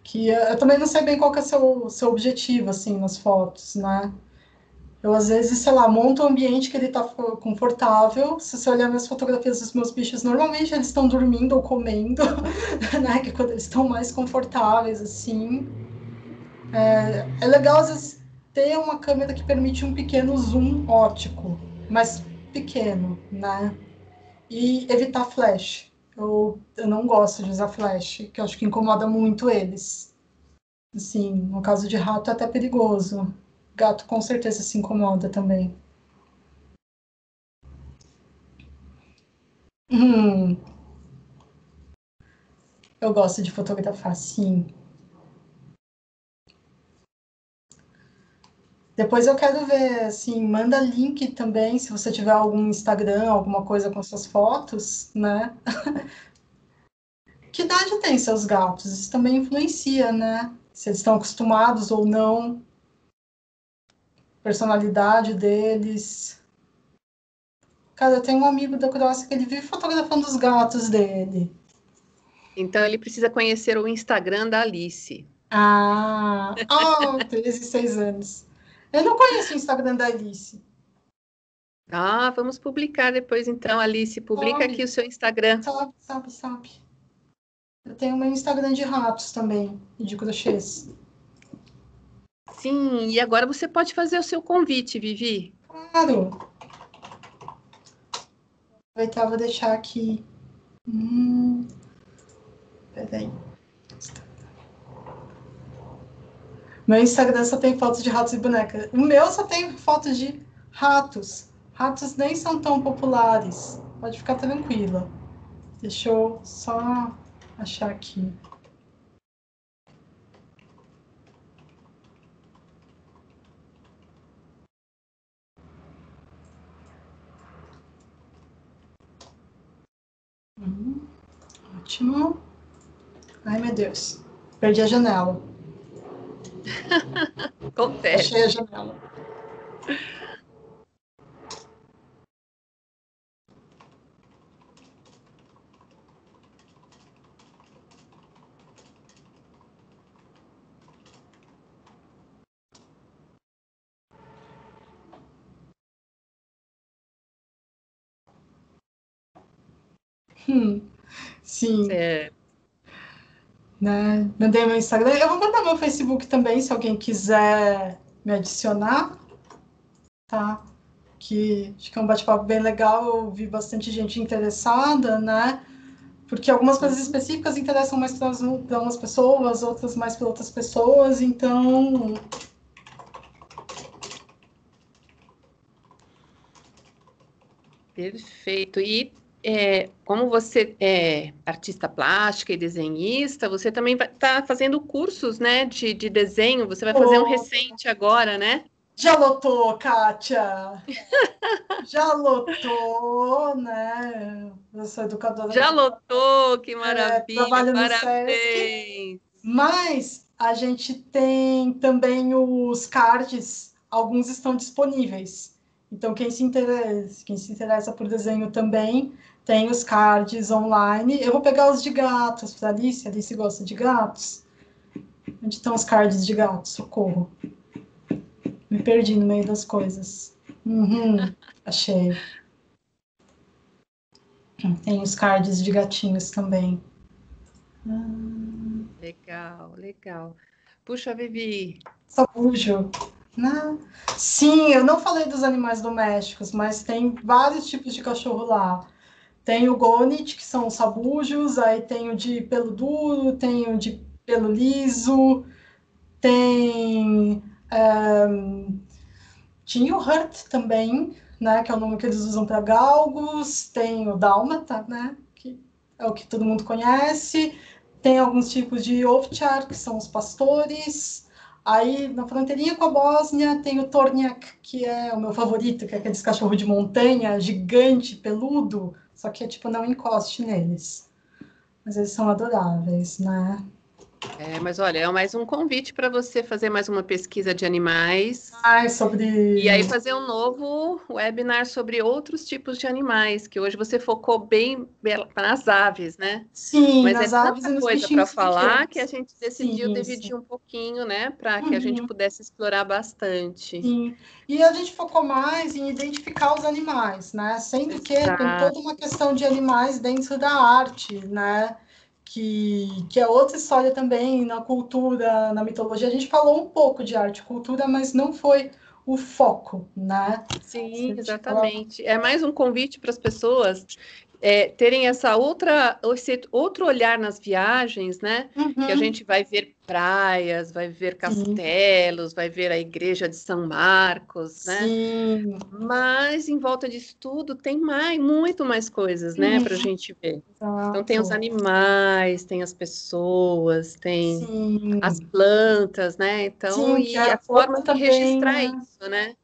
Que eu também não sei bem qual que é o seu objetivo, assim, nas fotos, né? Eu, às vezes, sei lá, monto um ambiente que ele tá confortável. Se você olhar minhas fotografias dos meus bichos, normalmente eles estão dormindo ou comendo, né? Que é quando eles estão mais confortáveis, assim. É legal, às vezes, ter uma câmera que permite um pequeno zoom ótico, mas pequeno, né? E evitar flash. Eu não gosto de usar flash, que eu acho que incomoda muito eles. Assim, no caso de rato é até perigoso. Gato com certeza se incomoda também. Hum, eu gosto de fotografar, sim. Depois eu quero ver, assim, manda link também, se você tiver algum Instagram, alguma coisa com suas fotos, né? Que idade tem seus gatos? Isso também influencia, né? Se eles estão acostumados ou não, personalidade deles. Cara, eu tenho um amigo da Croácia que ele vive fotografando os gatos dele. Então ele precisa conhecer o Instagram da Alice. 13, 6 anos. Eu não conheço o Instagram da Alice. Ah, vamos publicar depois então, Alice. Publica aqui o seu Instagram. Sabe. Eu tenho meu Instagram de ratos também, e de crochês. Sim, e agora você pode fazer o seu convite, Vivi. Claro. Aproveitar, vou deixar aqui. Peraí. Meu Instagram só tem fotos de ratos e bonecas. O meu só tem fotos de ratos. Ratos nem são tão populares. Pode ficar tranquila. Deixa eu só achar aqui. Ótimo. Ai, meu Deus. Perdi a janela. Acontece. Achei a janela. Sim. É. Né? Mandei meu Instagram. Eu vou mandar meu Facebook também, se alguém quiser me adicionar, tá? Que acho que é um bate-papo bem legal. Eu vi bastante gente interessada, né? Porque algumas coisas específicas interessam mais para umas pessoas, outras mais para outras pessoas, então. Perfeito. E como você é artista plástica e desenhista, você também está fazendo cursos, né, de desenho. Você vai fazer um recente agora, né? Já lotou, Kátia! Já lotou, né? Eu sou educadora. Já lotou, que maravilha! Trabalho no Sesc. Parabéns! Mas a gente tem também os cards, alguns estão disponíveis. Então, quem se interessa por desenho também, tem os cards online. Eu vou pegar os de gatos para Alice. A Alice gosta de gatos. Onde estão os cards de gatos? Socorro. Me perdi no meio das coisas. Achei. Tem os cards de gatinhos também. Legal, legal. Puxa, Vivi. Sabujo. Sim, eu não falei dos animais domésticos, mas tem vários tipos de cachorro lá. Tem o Gonit, que são os sabujos, aí tem o de pelo duro, tem o de pelo liso, tem... tinha o Hurt também, né, que é o nome que eles usam para galgos, tem o Dálmata, né, que é o que todo mundo conhece, tem alguns tipos de Ovtchar, que são os pastores, aí na fronteirinha com a Bósnia tem o Torniak, que é o meu favorito, que é aqueles cachorro de montanha, gigante, peludo, só que tipo, não encoste neles. Mas eles são adoráveis, né? Mas olha, é mais um convite para você fazer mais uma pesquisa de animais. Sobre... E aí fazer um novo webinar sobre outros tipos de animais, que hoje você focou bem nas aves, né? Sim, mas nas é aves tanta e nos coisa para falar pequenos. que a gente decidiu dividir um pouquinho, né? Para que a gente pudesse explorar bastante. Sim, e a gente focou mais em identificar os animais, né? Sendo que tem toda uma questão de animais dentro da arte, né? Que é outra história também na cultura, na mitologia. A gente falou um pouco de arte e cultura, mas não foi o foco, né? Sim, exatamente. É mais um convite para as pessoas terem esse outro olhar nas viagens, né? Que a gente vai ver praias, vai ver castelos, vai ver a igreja de São Marcos, né? Sim. Mas em volta disso tudo tem muito mais coisas, né? Para a gente ver. Exato. Então tem os animais, tem as pessoas, tem as plantas, né? Então, sim, e a forma de registrar isso, né?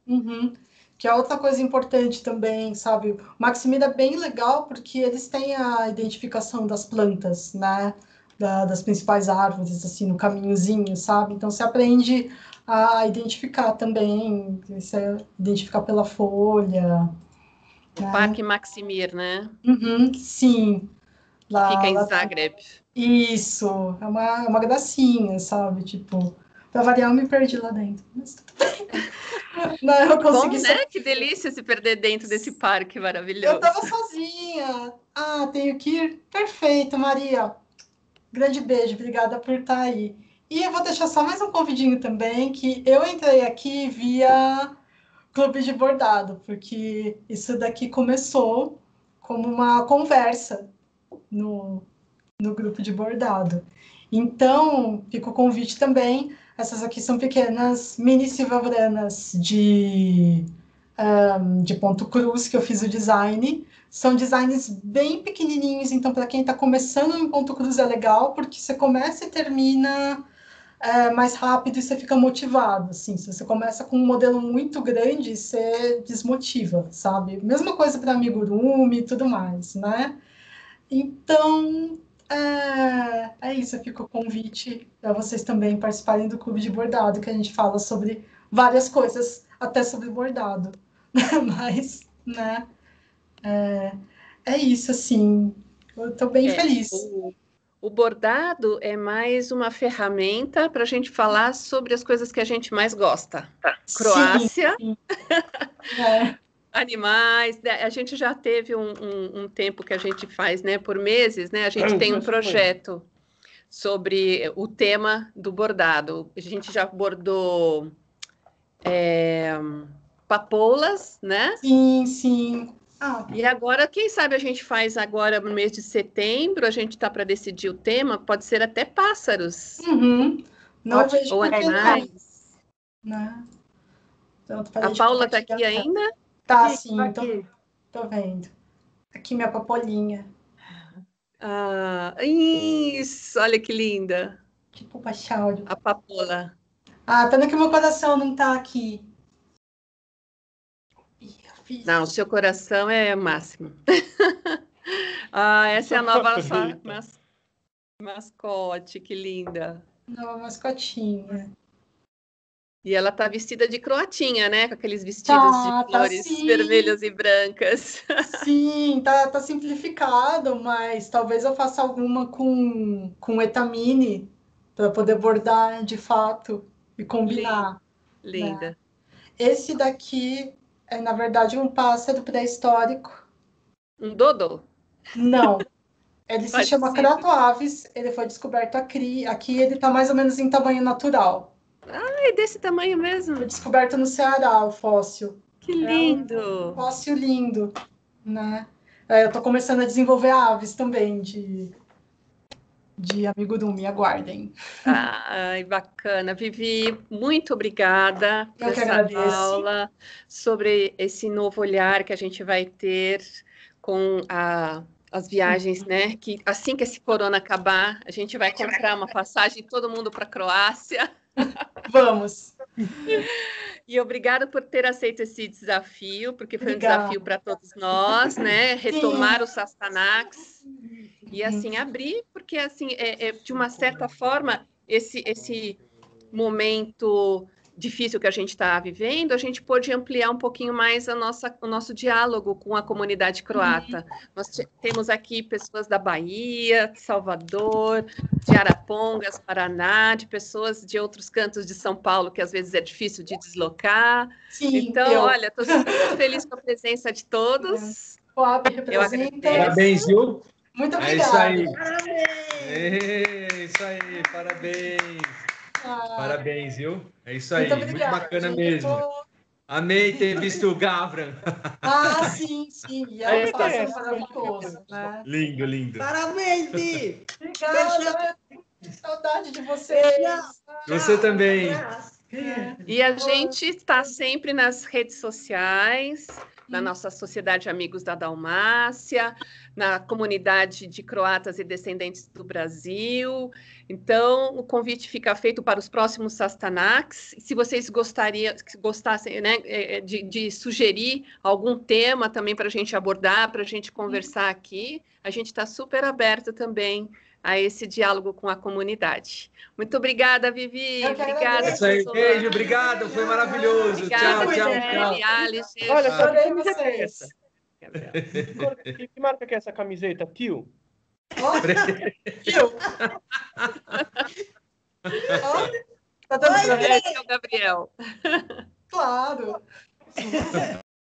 Que é outra coisa importante também, sabe? O Maximida é bem legal porque eles têm a identificação das plantas, né? Das principais árvores, assim, no caminhozinho, sabe? Então, você aprende a identificar também, você identificar pela folha. O Parque Maksimir, né? Sim. Fica em Zagreb. Isso, é uma gracinha, sabe? Tipo, para variar, eu me perdi lá dentro. Mas tudo bem. Não, eu consegui. Bom, né? Que delícia se perder dentro desse parque maravilhoso. Eu tava sozinha. Tenho que ir. Perfeito, Maria. Grande beijo, obrigada por estar aí. E eu vou deixar só mais um convidinho também, que eu entrei aqui via Clube de Bordado, porque isso daqui começou como uma conversa no grupo de bordado. Então, fica o convite também. Essas aqui são pequenas mini silvavranas de ponto cruz, que eu fiz o design. São designs bem pequenininhos, então para quem está começando em ponto cruz é legal, porque você começa e termina mais rápido e você fica motivado. Assim, se você começa com um modelo muito grande, você desmotiva, sabe? Mesma coisa para amigurumi e tudo mais, né? Então, é isso, fica o convite para vocês também participarem do clube de bordado, que a gente fala sobre várias coisas, até sobre bordado. Mas, né, é isso, assim, eu estou bem feliz. O bordado é mais uma ferramenta para a gente falar sobre as coisas que a gente mais gosta. Croácia, sim. Animais, a gente já teve um tempo que a gente faz, né, por meses, né, a gente tem um projeto sobre o tema do bordado. A gente já bordou papoulas, né? Sim. E agora, quem sabe a gente faz agora no mês de setembro, a gente está para decidir o tema, pode ser até pássaros. Não vejo ou animais. Né? Então, a Paula está aqui ainda? Tá, sim, tô vendo. Aqui minha papolinha. Isso, olha que linda. Tipo pachaudo. A papoula. Pena que meu coração não tá aqui. Não, o seu coração é o máximo. Essa é a nova mascote, que linda. Nova mascotinha. E ela tá vestida de croatinha, né? Com aqueles vestidos de flores vermelhas e brancas. Sim, tá simplificado, mas talvez eu faça alguma com etamine para poder bordar de fato e combinar. Linda. Né? Esse daqui é, na verdade, um pássaro pré-histórico. Um dodo? Não. Ele se chama Cratoavis, ele foi descoberto aqui, ele está mais ou menos em tamanho natural. Ah, é desse tamanho mesmo? Foi descoberto no Ceará, o fóssil. Que lindo! É um fóssil lindo, né? Eu estou começando a desenvolver aves também, de amigurumi, aguardem. Ai, bacana. Vivi, muito obrigada por essa aula sobre esse novo olhar que a gente vai ter com as viagens, né? Que assim que esse corona acabar, a gente vai comprar uma passagem todo mundo para a Croácia. Vamos! E obrigada por ter aceito esse desafio, porque foi um desafio para todos nós, né? Retomar o Sastanax e assim abrir, porque assim de uma certa forma esse momento difícil que a gente está vivendo, a gente pôde ampliar um pouquinho mais o nosso diálogo com a comunidade croata. Nós temos aqui pessoas da Bahia, de Salvador, de Arapongas, Paraná, de pessoas de outros cantos de São Paulo, que às vezes é difícil de deslocar. Sim, então, olha, estou super feliz com a presença de todos. Coab representa. Parabéns, viu? Muito obrigada. É isso aí. É isso aí, parabéns. Parabéns, viu? É isso aí, muito bacana mesmo. Amei ter visto o Gavran. Sim. É um pássaro maravilhoso, né? Lindo, lindo. Parabéns, Bi! Obrigada. Saudade de vocês. Você também. E a gente está sempre nas redes sociais, na nossa Sociedade Amigos da Dalmácia, na comunidade de croatas e descendentes do Brasil. Então, o convite fica feito para os próximos Sastanax. Se vocês gostassem, né, de sugerir algum tema também para a gente abordar, para a gente conversar aqui, a gente está super aberto também a esse diálogo com a comunidade. Muito obrigada, Vivi. Obrigada. Isso aí, beijo, obrigado, foi maravilhoso. Obrigada, Tchau. Alice. Olha, só Adorei que camiseta é vocês. essa? Que marca que é essa camiseta, tio? Tio. Tá dando pra ver? Esse é o Gabriel. Claro.